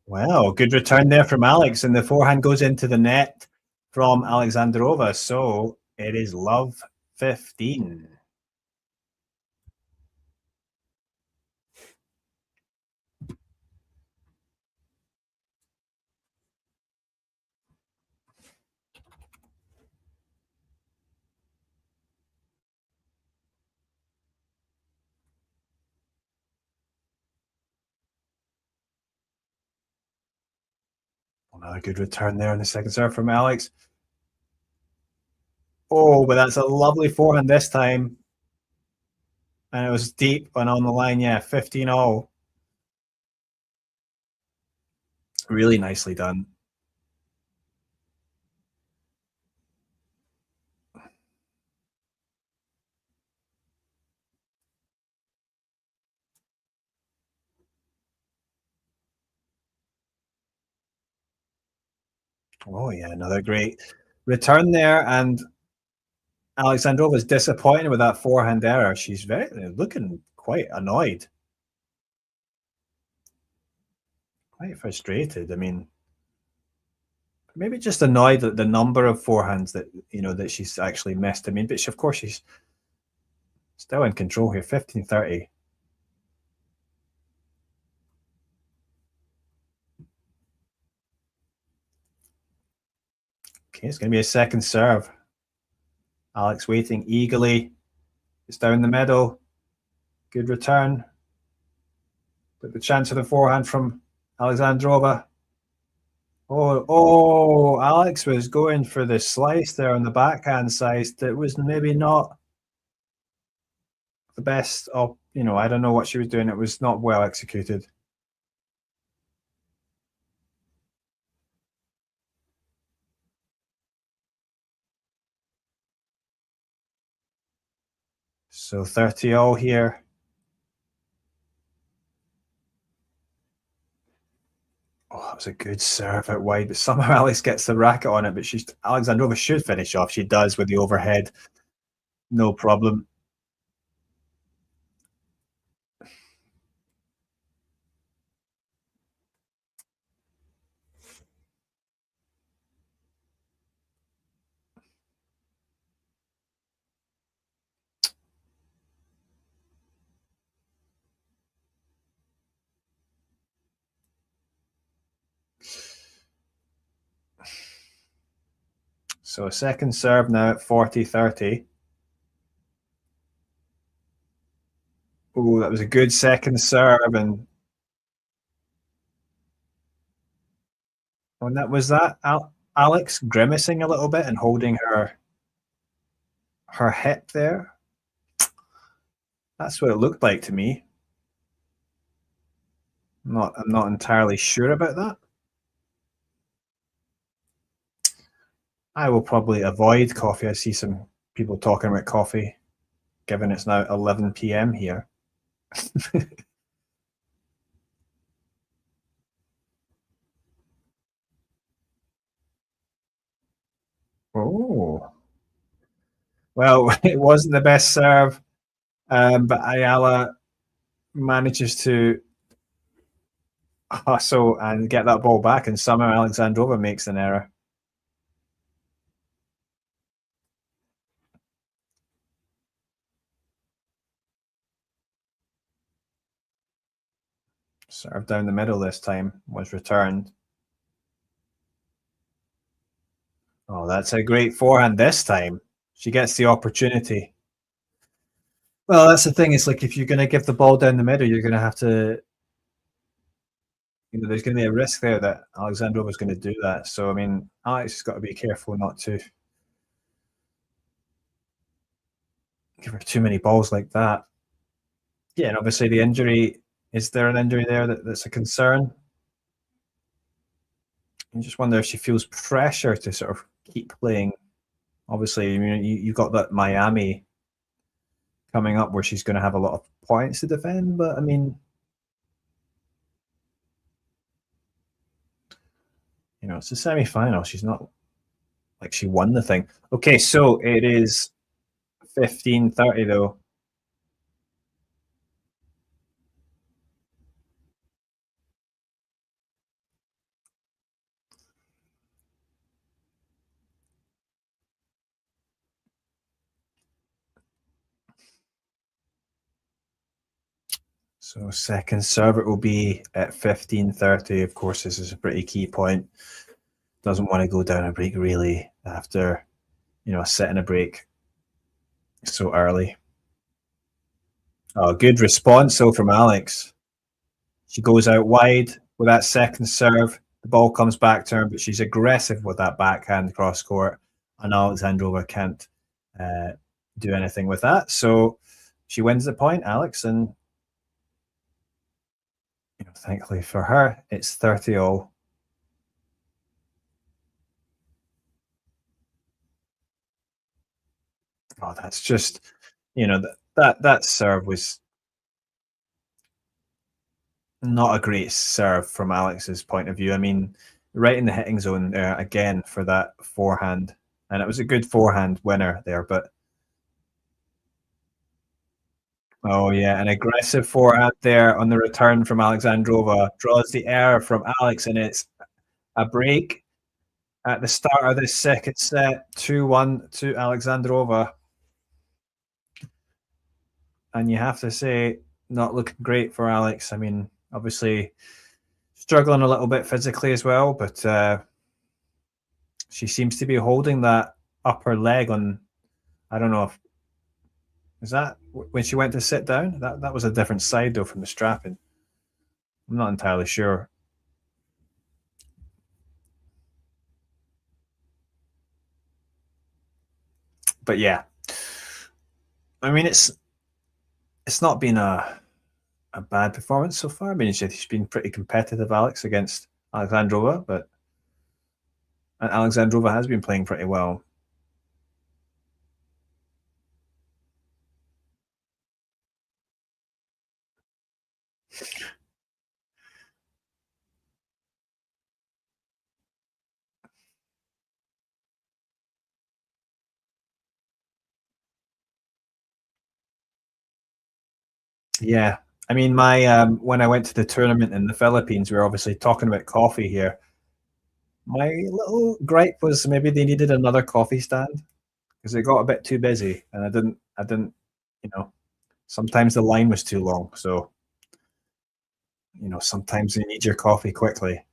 Wow, good return there from Alex, and the forehand goes into the net from Alexandrova. So it is love 15. Another good return there in the second serve from Alex. Oh, but that's a lovely forehand this time. And it was deep and on the line. Yeah, 15-all. Really nicely done. Oh, yeah, another great return there. And Alexandrova is disappointed with that forehand error. She's looking quite annoyed. Quite frustrated. I mean, maybe just annoyed at the number of forehands that, that she's actually missed. I mean, but of course, she's still in control here, 15-30. Okay, it's going to be a second serve. Alex waiting eagerly. It's down the middle. Good return. But the chance of the forehand from Alexandrova. Oh, Alex was going for the slice there on the backhand side. That was maybe not the best of, I don't know what she was doing. It was not well executed. So 30-all here. Oh, that was a good serve out wide, but somehow Alex gets the racket on it, but Alexandrova should finish off. She does with the overhead. No problem. So a second serve now at 40-30. Oh, that was a good second serve, and when that was that, Alex grimacing a little bit and holding her hip there. That's what it looked like to me. I'm not entirely sure about that. I will probably avoid coffee. I see some people talking about coffee, given it's now 11 p.m. here. Oh. Well, it wasn't the best serve, but Eala manages to hustle and get that ball back, and somehow Alexandrova makes an error. Serve down the middle this time was returned. Oh, that's a great forehand this time. She gets the opportunity. Well, that's the thing. It's like if you're going to give the ball down the middle, you're going to have to, there's going to be a risk there that Alexandrova is going to do that. So, I mean, Alex has got to be careful not to give her too many balls like that. Yeah, and obviously the injury, is there an injury there that's a concern? I just wonder if she feels pressure to sort of keep playing. Obviously, you got that Miami coming up where she's going to have a lot of points to defend, but I mean, it's a semi-final. She's not like she won the thing. Okay, so it is 15-30 though. So second serve it will be at 15-30. Of course, this is a pretty key point. Doesn't want to go down a break really after, a set and a break so early. Oh, good response though from Alex. She goes out wide with that second serve. The ball comes back to her, but she's aggressive with that backhand cross court, and Alexandrova can't do anything with that. So she wins the point, Alex, and thankfully for her, it's 30-all. Oh, that's just, that serve was not a great serve from Alex's point of view. I mean, right in the hitting zone there again for that forehand, and it was a good forehand winner there. But oh yeah, an aggressive forehand there on the return from Alexandrova, draws the error from Alex, and it's a break at the start of this second set, 2-1 to Alexandrova. And you have to say, not looking great for Alex. I mean, obviously struggling a little bit physically as well, but she seems to be holding that upper leg on. I don't know if is that when she went to sit down. That was a different side though from the strapping. I'm not entirely sure. But yeah, I mean it's not been a bad performance so far. I mean she's been pretty competitive, Alex, against Alexandrova, but Alexandrova has been playing pretty well. Yeah, I mean, my when I went to the tournament in the Philippines, we were obviously talking about coffee here. My little gripe was maybe they needed another coffee stand because it got a bit too busy, and I didn't, you know, sometimes the line was too long. So, sometimes you need your coffee quickly.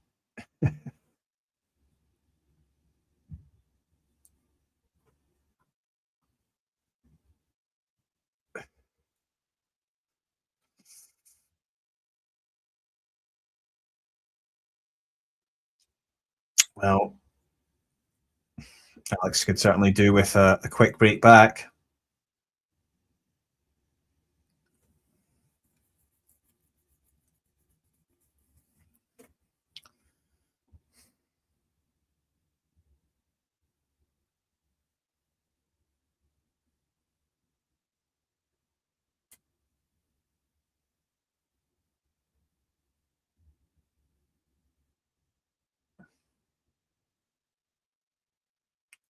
Well, Alex could certainly do with a quick break back.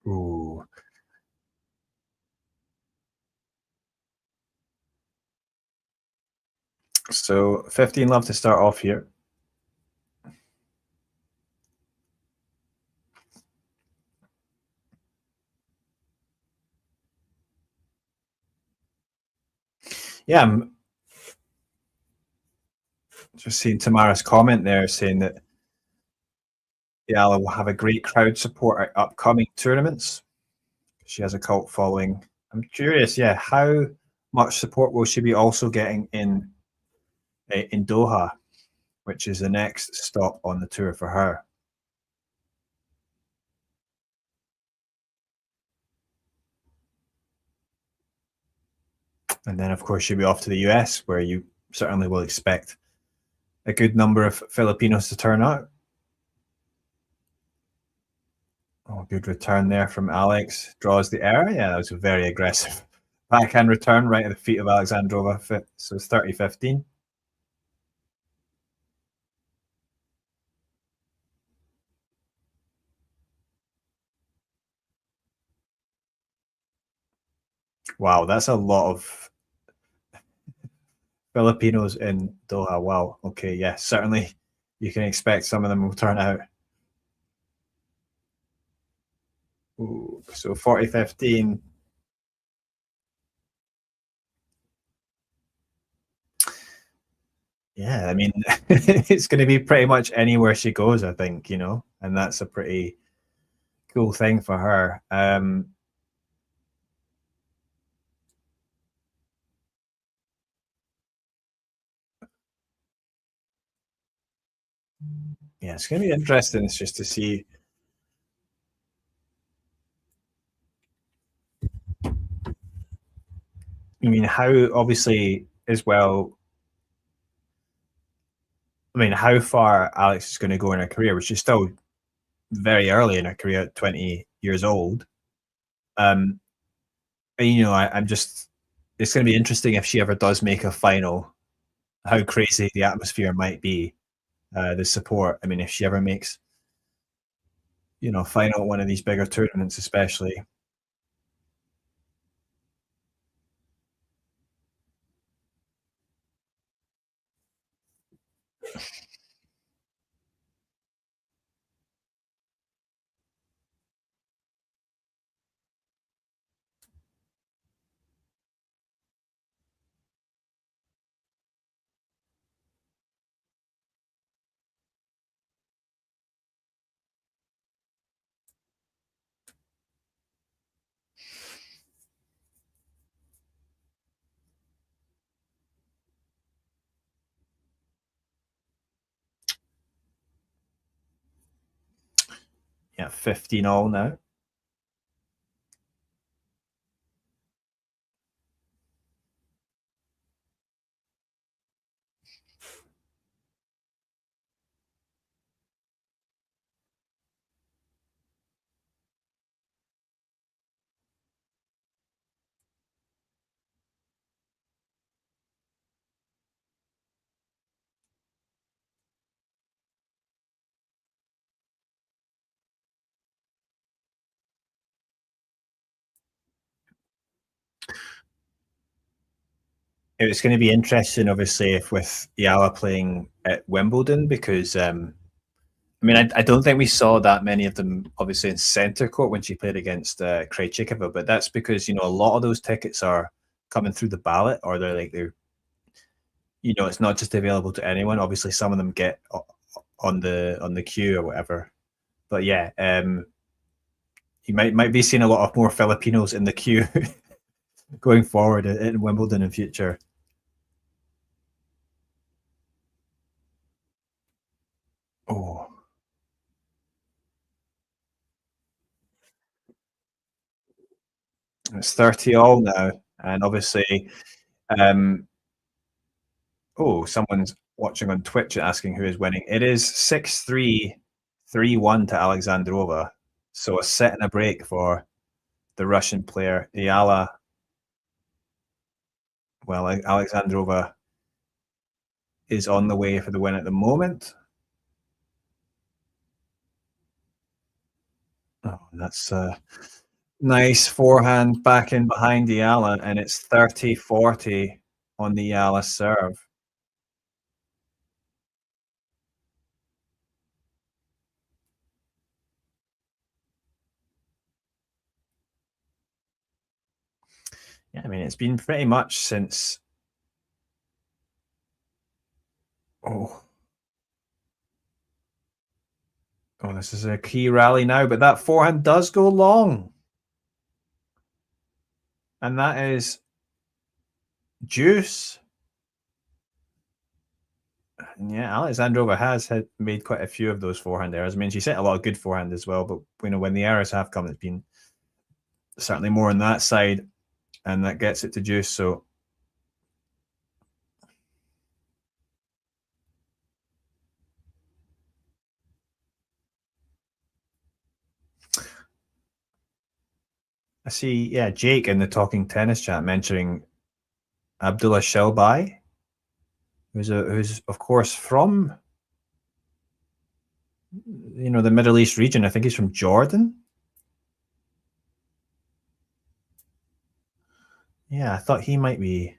Ooh. So 15 love to start off here. Yeah, I'm just seeing Tamara's comment there saying that Eala will have a great crowd support at upcoming tournaments. She has a cult following. I'm curious, yeah, how much support will she be also getting in Doha, which is the next stop on the tour for her? And then, of course, she'll be off to the US, where you certainly will expect a good number of Filipinos to turn out. Oh, good return there from Alex. Draws the error. Yeah, that was a very aggressive backhand return right at the feet of Alexandrova. So it's 30-15. Wow, that's a lot of Filipinos in Doha. Wow. Okay, yeah, certainly you can expect some of them will turn out. Ooh, so 40-15. Yeah, I mean, it's going to be pretty much anywhere she goes, I think, and that's a pretty cool thing for her. Yeah, it's going to be interesting. It's just to see. I mean, how obviously as well. I mean, how far Alex is going to go in her career, which is still very early in her career at 20 years old. And, you know, I'm just, it's going to be interesting if she ever does make a final, how crazy the atmosphere might be, the support. I mean, if she ever makes, you know, final at one of these bigger tournaments, especially. Yeah, 15 all now. It's going to be interesting, obviously, if with Eala playing at Wimbledon, because I mean, I don't think we saw that many of them, obviously, in centre court when she played against Krejcikova, but that's because, you know, a lot of those tickets are coming through the ballot, or they're, you know, it's not just available to anyone. Obviously, some of them get on the queue or whatever. But yeah, you might be seeing a lot of more Filipinos in the queue going forward in Wimbledon in future. Oh, it's 30 all now, and obviously, oh, someone's watching on Twitch asking who is winning. It is 6-3, 3-1 to Alexandrova. So a set and a break for the Russian player Eala. Well, Alexandrova is on the way for the win at the moment. Oh, that's a nice forehand back in behind Eala, and it's 30-40 on the Eala serve. Yeah, I mean, it's been pretty much since. Oh, this is a key rally now, but that forehand does go long. And that is juice. And yeah, Alexandrova has made quite a few of those forehand errors. I mean, she set a lot of good forehand as well, but you know, when the errors have come, it's been certainly more on that side, and that gets it to juice. So I see, yeah, Jake in the Talking Tennis chat mentioning Abdullah Shelbai, who's of course from, you know, the Middle East region. I think he's from Jordan. Yeah, I thought he might be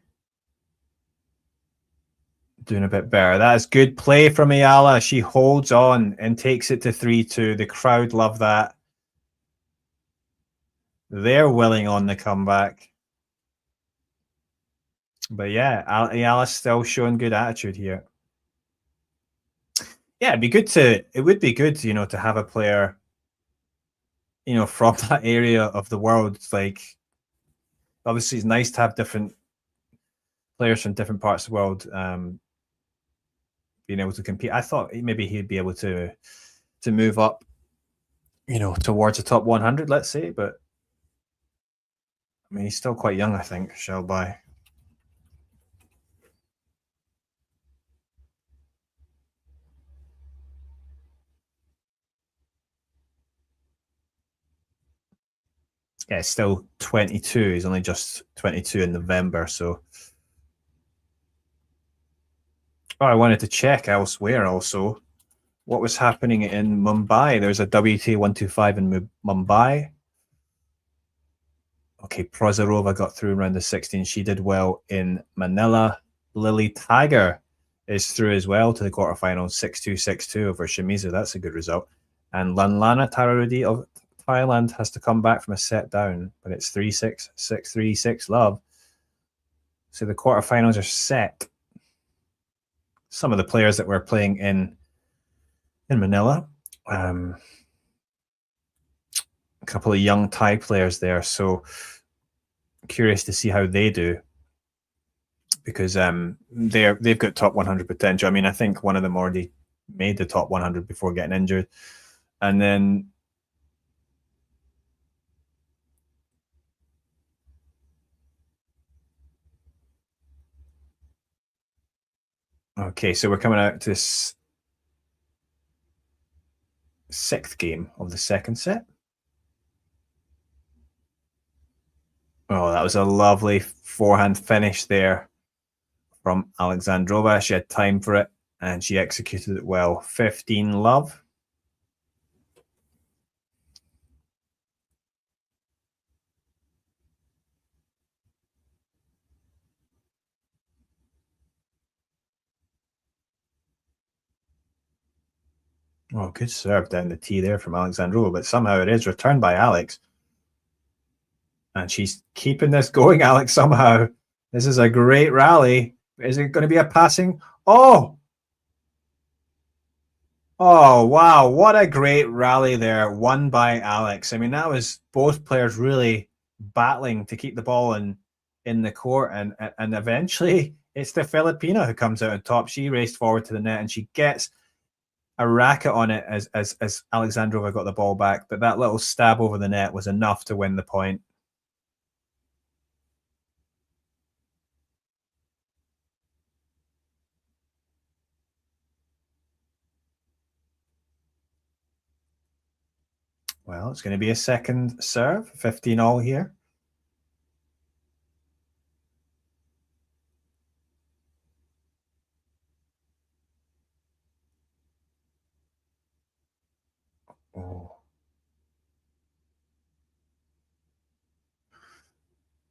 doing a bit better. That is good play from Eala. She holds on and takes it to 3-2. The crowd love that. They're willing on the comeback. But yeah, Eala's still showing good attitude here. Yeah, it would be good, you know, to have a player, you know, from that area of the world. It's like, obviously, it's nice to have different players from different parts of the world being able to compete. I thought maybe he'd be able to move up, towards the top 100, let's say. But I mean, he's still quite young, I think, Shelby. Yeah, still 22. He's only just 22 in November. So, I wanted to check elsewhere also what was happening in Mumbai. There's a WTA 125 in Mumbai. Okay, Prozorova got through around the 16. She did well in Manila. Lily Tiger is through as well to the quarterfinals, 6-2, 6-2 over Shimizu. That's a good result. And Lanlana Tararudi of Thailand has to come back from a set down, but it's 3-6, 6-3, 6-love. So the quarterfinals are set. Some of the players that were playing in Manila, a couple of young Thai players there. So curious to see how they do, because they've got top 100 potential. I mean, I think one of them already made the top 100 before getting injured, and then okay, so we're coming out to this sixth game of the second set. Oh, that was a lovely forehand finish there from Alexandrova. She had time for it and she executed it well. 15-love. Oh, good serve down the tee there from Alexandrova, but somehow it is returned by Alex. And she's keeping this going, Alex, somehow. This is a great rally. Is it going to be a passing? Oh! Oh, wow. What a great rally there, won by Alex. I mean, that was both players really battling to keep the ball in the court. And eventually, it's the Filipina who comes out on top. She raced forward to the net and she gets a racket on it as Alexandrova got the ball back. But that little stab over the net was enough to win the point. Well, it's going to be a second serve, 15 all here. Oh.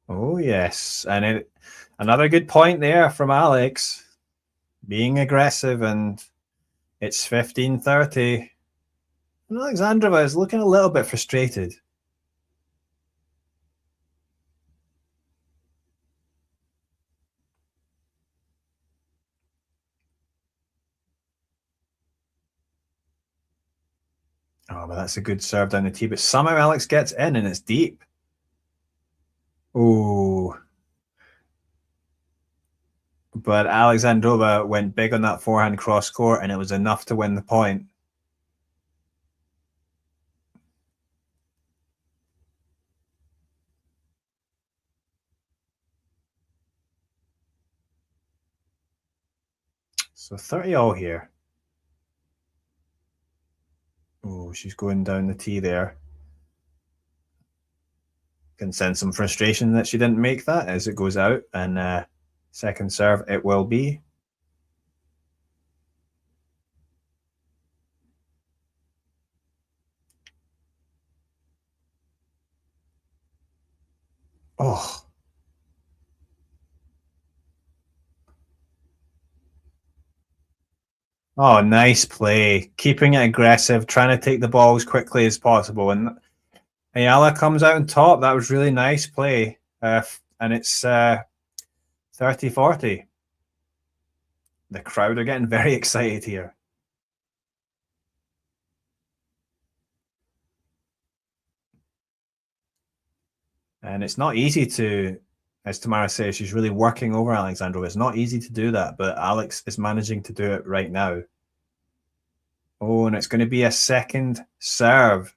Oh, yes. And another good point there from Alex, being aggressive, and it's 15-30. And Alexandrova is looking a little bit frustrated. Oh, but that's a good serve down the tee. But somehow Alex gets in and it's deep. Oh. But Alexandrova went big on that forehand cross court and it was enough to win the point. So 30 all here. Oh, she's going down the tee there. Can sense some frustration that she didn't make that as it goes out. And second serve it will be. Oh. Oh, nice play. Keeping it aggressive, trying to take the ball as quickly as possible. And Eala comes out on top. That was really nice play. And it's 30-40. The crowd are getting very excited here. And it's not easy to as Tamara says, she's really working over Alexandrova. It's not easy to do that, but Alex is managing to do it right now. Oh, and it's going to be a second serve.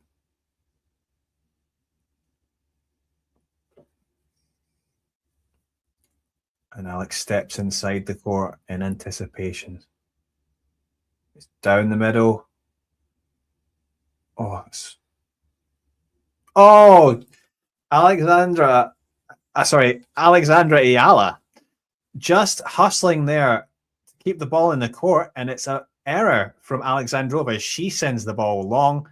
And Alex steps inside the court in anticipation. It's down the middle. Oh, Alexandra Eala just hustling there to keep the ball in the court, and it's an error from Alexandrova. She sends the ball long,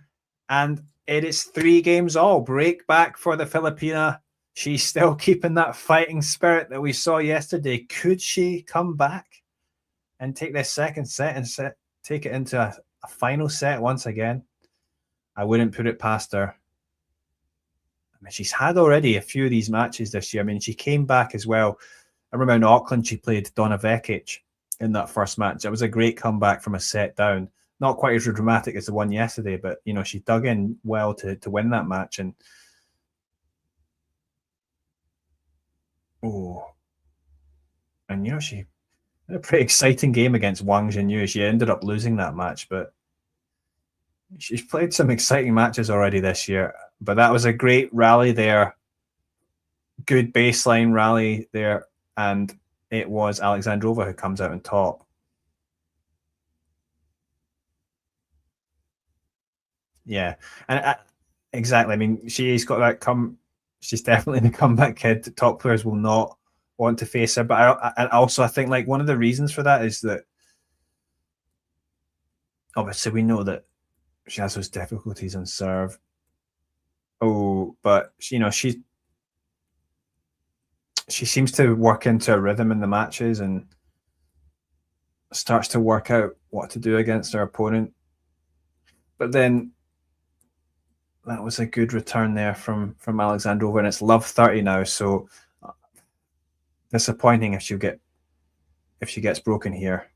and it is 3 games all. Break back for the Filipina. She's still keeping that fighting spirit that we saw yesterday. Could she come back and take this second set and take it into a final set once again? I wouldn't put it past her. I mean, she's had already a few of these matches this year. I mean, she came back as well. I remember in Auckland, she played Donna Vekic in that first match. It was a great comeback from a set down. Not quite as dramatic as the one yesterday, but, you know, she dug in well to win that match. And and, you know, she had a pretty exciting game against Wang Jinyu. She ended up losing that match, but she's played some exciting matches already this year. But that was a great rally there. Good baseline rally there. And it was Alexandrova who comes out on top. Yeah. And exactly. I mean, she's got that she's definitely the comeback kid. Top players will not want to face her. But I think like one of the reasons for that is that obviously we know that she has those difficulties on serve. Oh, but you know, she seems to work into a rhythm in the matches and starts to work out what to do against her opponent. But then that was a good return there from Alexandrova, and it's love 30 now. So disappointing if she gets broken here.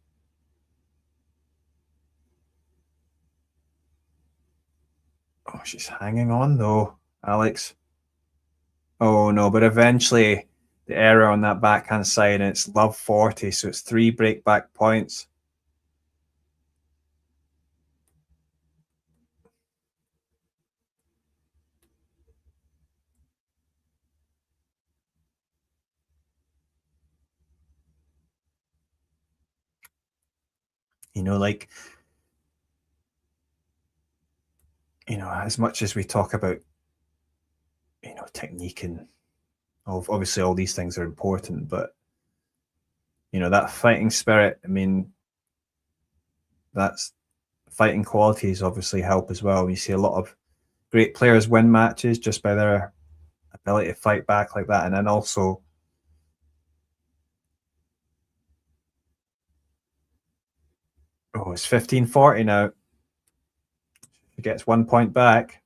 Oh, she's hanging on though, Alex. Oh no, but eventually the error on that backhand side, and it's love 40, so it's 3 break back points. You know, like, you know, as much as we talk about, you know, technique and obviously all these things are important, but you know, that fighting spirit, I mean, that's fighting qualities obviously help as well. You see a lot of great players win matches just by their ability to fight back like that. And then also, oh, it's 15-40 now. She gets 1 point back.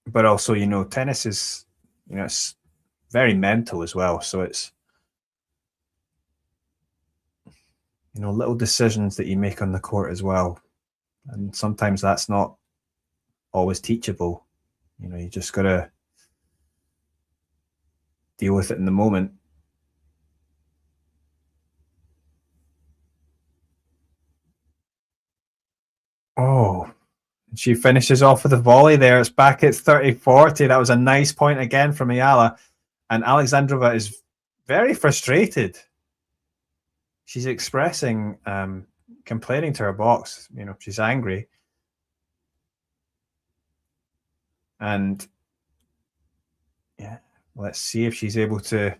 But also, you know, tennis is, you know, it's very mental as well. So it's, you know, little decisions that you make on the court as well. And sometimes that's not always teachable. You know, you just got to deal with it in the moment. Oh, she finishes off with a volley there. It's back at 30-40. That was a nice point again from Eala. And Alexandrova is very frustrated. She's expressing, complaining to her box. You know, she's angry. And yeah, let's see if she's able to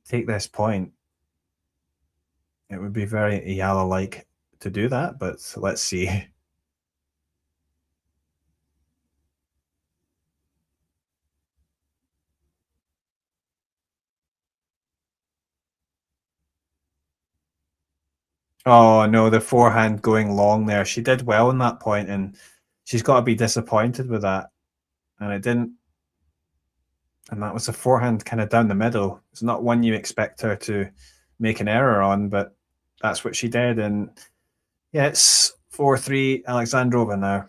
take this point. It would be very Eala-like to do that, but let's see. Oh no, the forehand going long there. She did well in that point, and she's got to be disappointed with that. And it didn't. And that was a forehand kind of down the middle. It's not one you expect her to make an error on, but that's what she did. And yeah, it's 4-3 Alexandrova now.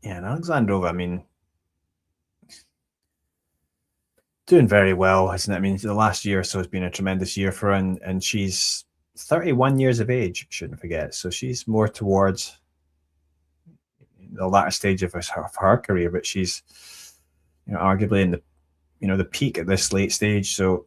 Yeah, and Alexandrova, I mean, doing very well, isn't it? I mean, the last year or so has been a tremendous year for her, and she's 31 years of age, shouldn't forget. So she's more towards the latter stage of her career, but she's, arguably in the peak at this late stage. So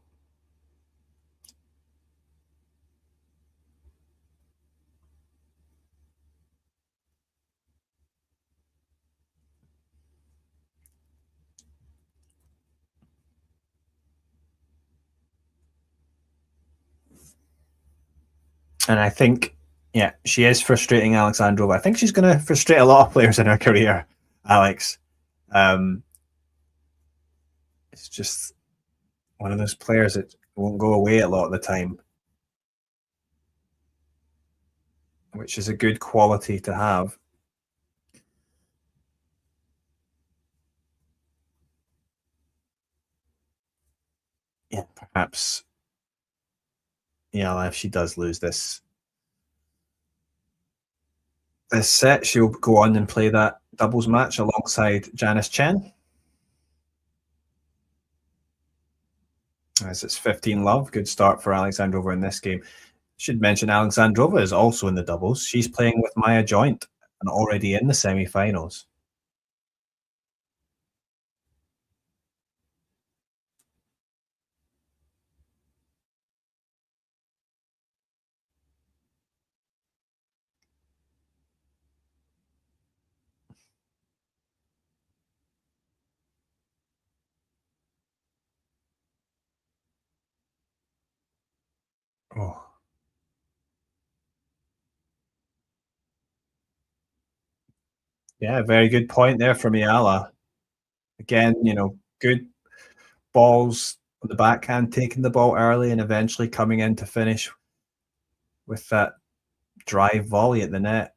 and I think, yeah, she is frustrating Alexandrova. I think she's going to frustrate a lot of players in her career, Alex. It's just one of those players that won't go away a lot of the time, which is a good quality to have. Yeah, perhaps, if she does lose this set, she'll go on and play that doubles match alongside Janice Chen. As it's 15-love. Good start for Alexandrova in this game. Should mention Alexandrova is also in the doubles. She's playing with Maya Joint and already in the semi-finals. Oh. Yeah, very good point there from Eala. Again, good balls on the backhand, taking the ball early and eventually coming in to finish with that drive volley at the net.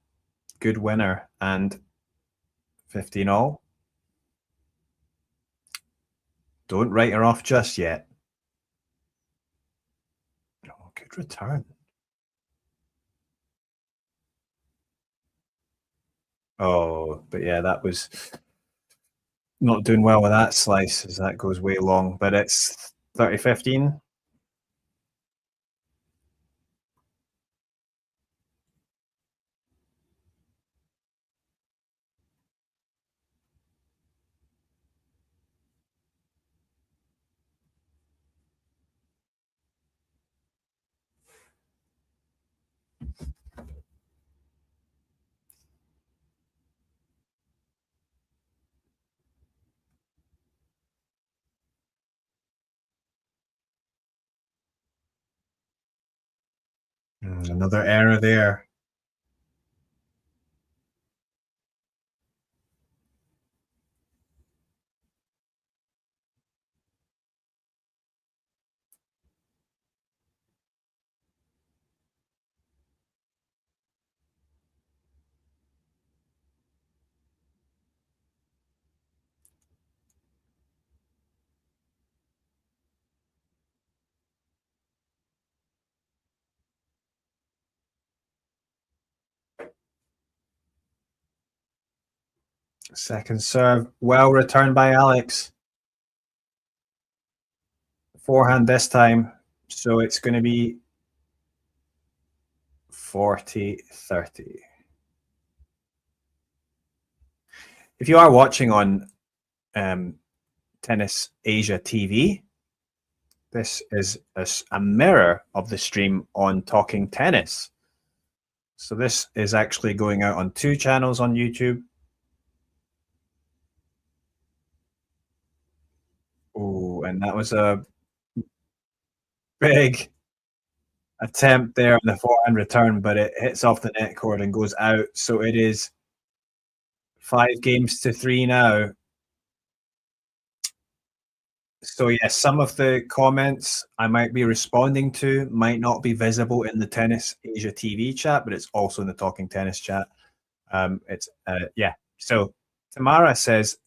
Good winner, and 15-all. Don't write her off just yet. Oh, good return. Oh, but yeah, that was not doing well with that slice as that goes way long, but it's 30-15. Another error there. Second serve, well returned by Alex. Forehand this time, so it's going to be 40-30. If you are watching on Tennis Asia TV, this is a mirror of the stream on Talking Tennis. So this is actually going out on 2 channels on YouTube. Oh, and that was a big attempt there on the forehand return, but it hits off the net cord and goes out. So it is 5-3 now. So yes, some of the comments I might be responding to might not be visible in the Tennis Asia TV chat, but it's also in the Talking Tennis chat. Yeah. So Tamara says,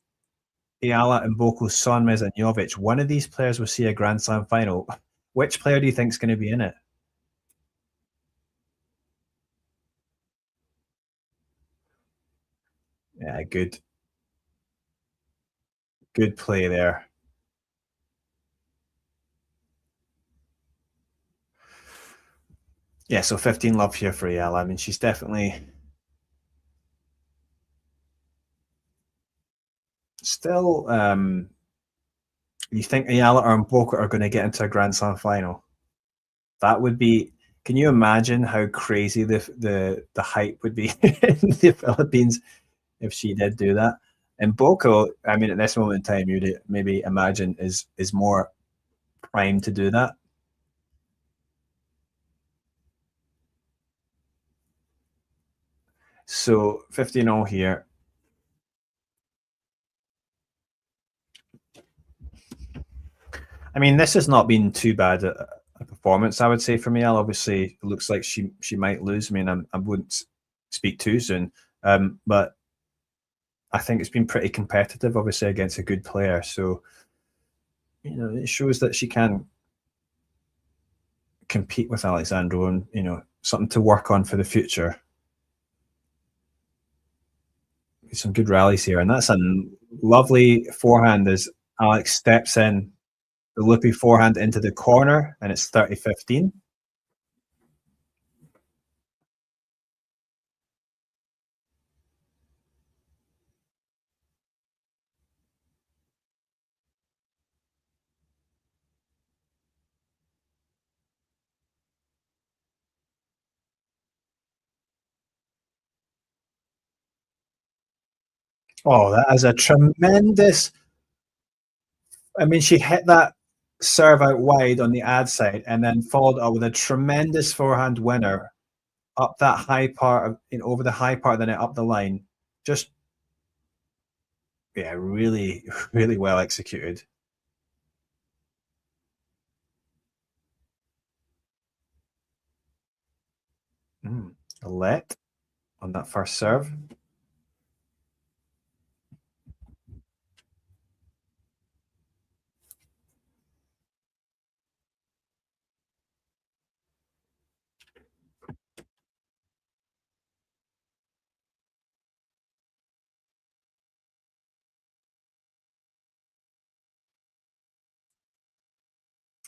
Eala and Boko, Sonmez and Jovic, one of these players will see a Grand Slam final. Which player do you think is going to be in it? Yeah, good Good play there. Yeah, so 15 love here for Eala. I mean, she's definitely still. You think Eala or Mboka are going to get into a Grand Slam final? That would be. Can you imagine how crazy the hype would be in the Philippines if she did do that? And Mboka, I mean, at this moment in time, you'd maybe imagine is more primed to do that. So 15-0 here. I mean, this has not been too bad a performance, I would say, for Eala. Obviously, it looks like she might lose. I mean, I wouldn't speak too soon, but I think it's been pretty competitive, obviously, against a good player. So, you know, it shows that she can compete with Alexandrova, and, you know, something to work on for the future. Some good rallies here, and that's a lovely forehand as Alex steps in. The loopy forehand into the corner, and it's 30-15. Oh, that is a tremendous. I mean, she hit that serve out wide on the ad side and then followed up with a tremendous forehand winner up that high part of, over the high part of the net, up the line. Just, yeah, really, really well executed. A let on that first serve.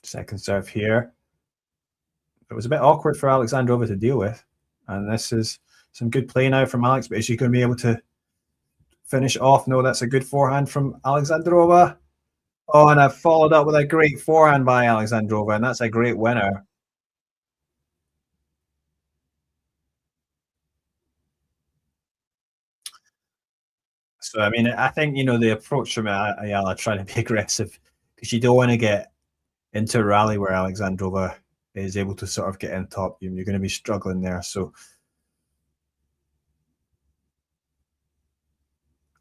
Second serve here. It was a bit awkward for Alexandrova to deal with. And this is some good play now from Alex, but is she going to be able to finish off? No, that's a good forehand from Alexandrova. Oh, and I've followed up with a great forehand by Alexandrova, and that's a great winner. So, I mean, I think, you know, the approach from Eala trying to be aggressive, because you don't want to get into a rally where Alexandrova is able to sort of get in top. You're going to be struggling there. So,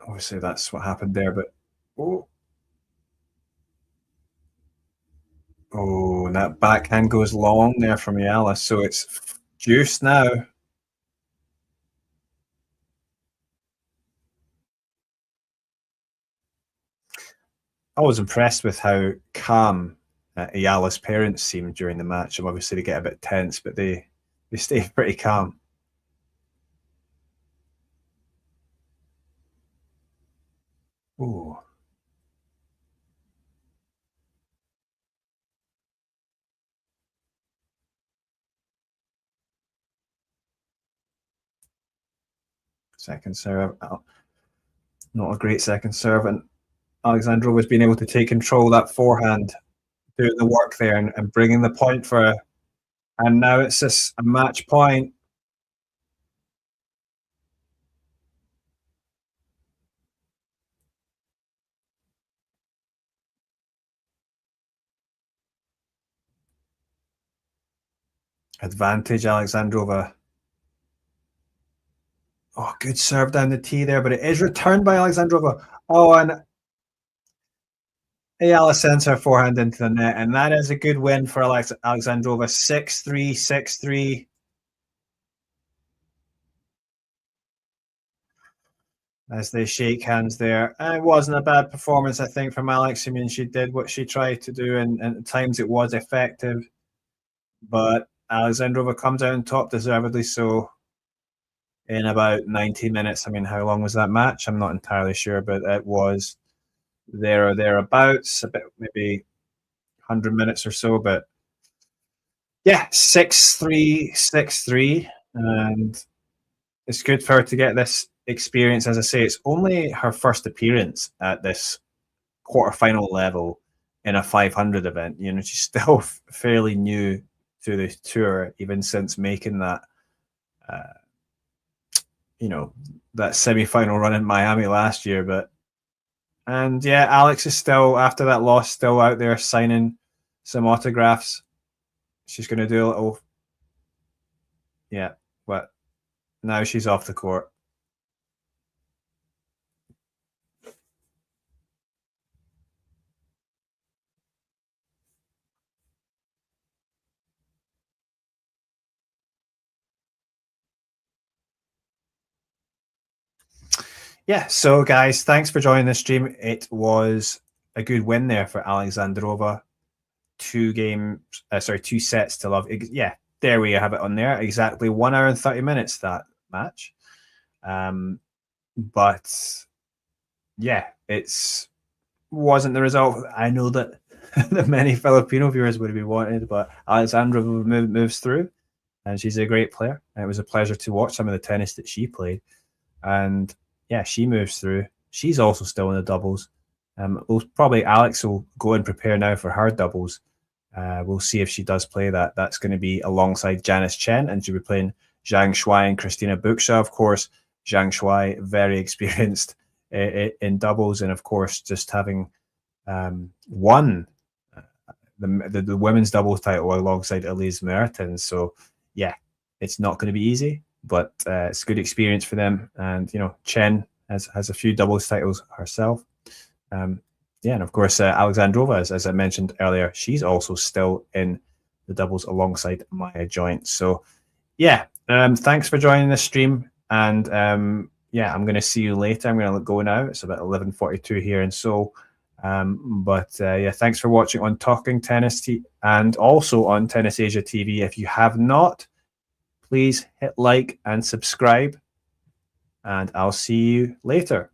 obviously, that's what happened there. But, oh, and that backhand goes long there from Eala. So, it's juice now. I was impressed with how calm Eala's parents seemed during the match. Obviously, they get a bit tense, but they stay pretty calm. Ooh. Second serve. Not a great second serve. And Alexandrova has been able to take control of that forehand, doing the work there and bringing the point for her. And now it's just a match point. Advantage, Alexandrova. Oh, good serve down the tee there, but it is returned by Alexandrova. Oh, and Eala sends her forehand into the net, and that is a good win for Alexandrova. 6-3, 6-3. As they shake hands there. And it wasn't a bad performance, I think, from Alex. I mean, she did what she tried to do, and at times it was effective. But Alexandrova comes out on top, deservedly so, in about 90 minutes. I mean, how long was that match? I'm not entirely sure, but it was there or thereabouts, about maybe 100 minutes or so. But yeah, 6-3, 6-3, and it's good for her to get this experience. As I say, it's only her first appearance at this quarterfinal level in a 500 event. You know, she's still fairly new to the tour, even since making that, you know, that semi-final run in Miami last year. And yeah, Alex is still, after that loss, still out there signing some autographs. She's going to do a little, yeah, but now she's off the court. Yeah, so guys, thanks for joining the stream. It was a good win there for Alexandrova. 2 sets to love. Yeah, there we have it on there. Exactly 1 hour and 30 minutes, that match. But yeah, it's wasn't the result I know that that many Filipino viewers would have wanted, but Alexandrova moves through, and she's a great player. And it was a pleasure to watch some of the tennis that she played. And yeah, she moves through. She's also still in the doubles. Probably Alex will go and prepare now for her doubles. We'll see if she does play that. That's going to be alongside Janice Chen, and she'll be playing Zhang Shuai and Christina Buksha. Of course, Zhang Shuai, very experienced in doubles, and of course, just having won the women's doubles title alongside Elise Mertens. So yeah, it's not going to be easy, but it's good experience for them. And you know, Chen has a few doubles titles herself. Yeah, and of course, Alexandrova, as I mentioned earlier, she's also still in the doubles alongside Maya Joint. So yeah, thanks for joining the stream. And yeah, I'm going to see you later. I'm going to go now. It's about 11:42 here in Seoul. Yeah, thanks for watching on Talking Tennis and also on Tennis Asia TV. If you have not, please hit like and subscribe, and I'll see you later.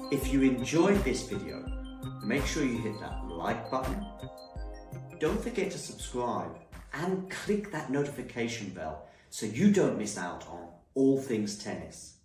If you enjoyed this video, make sure you hit that like button. Don't forget to subscribe and click that notification bell so you don't miss out on all things tennis.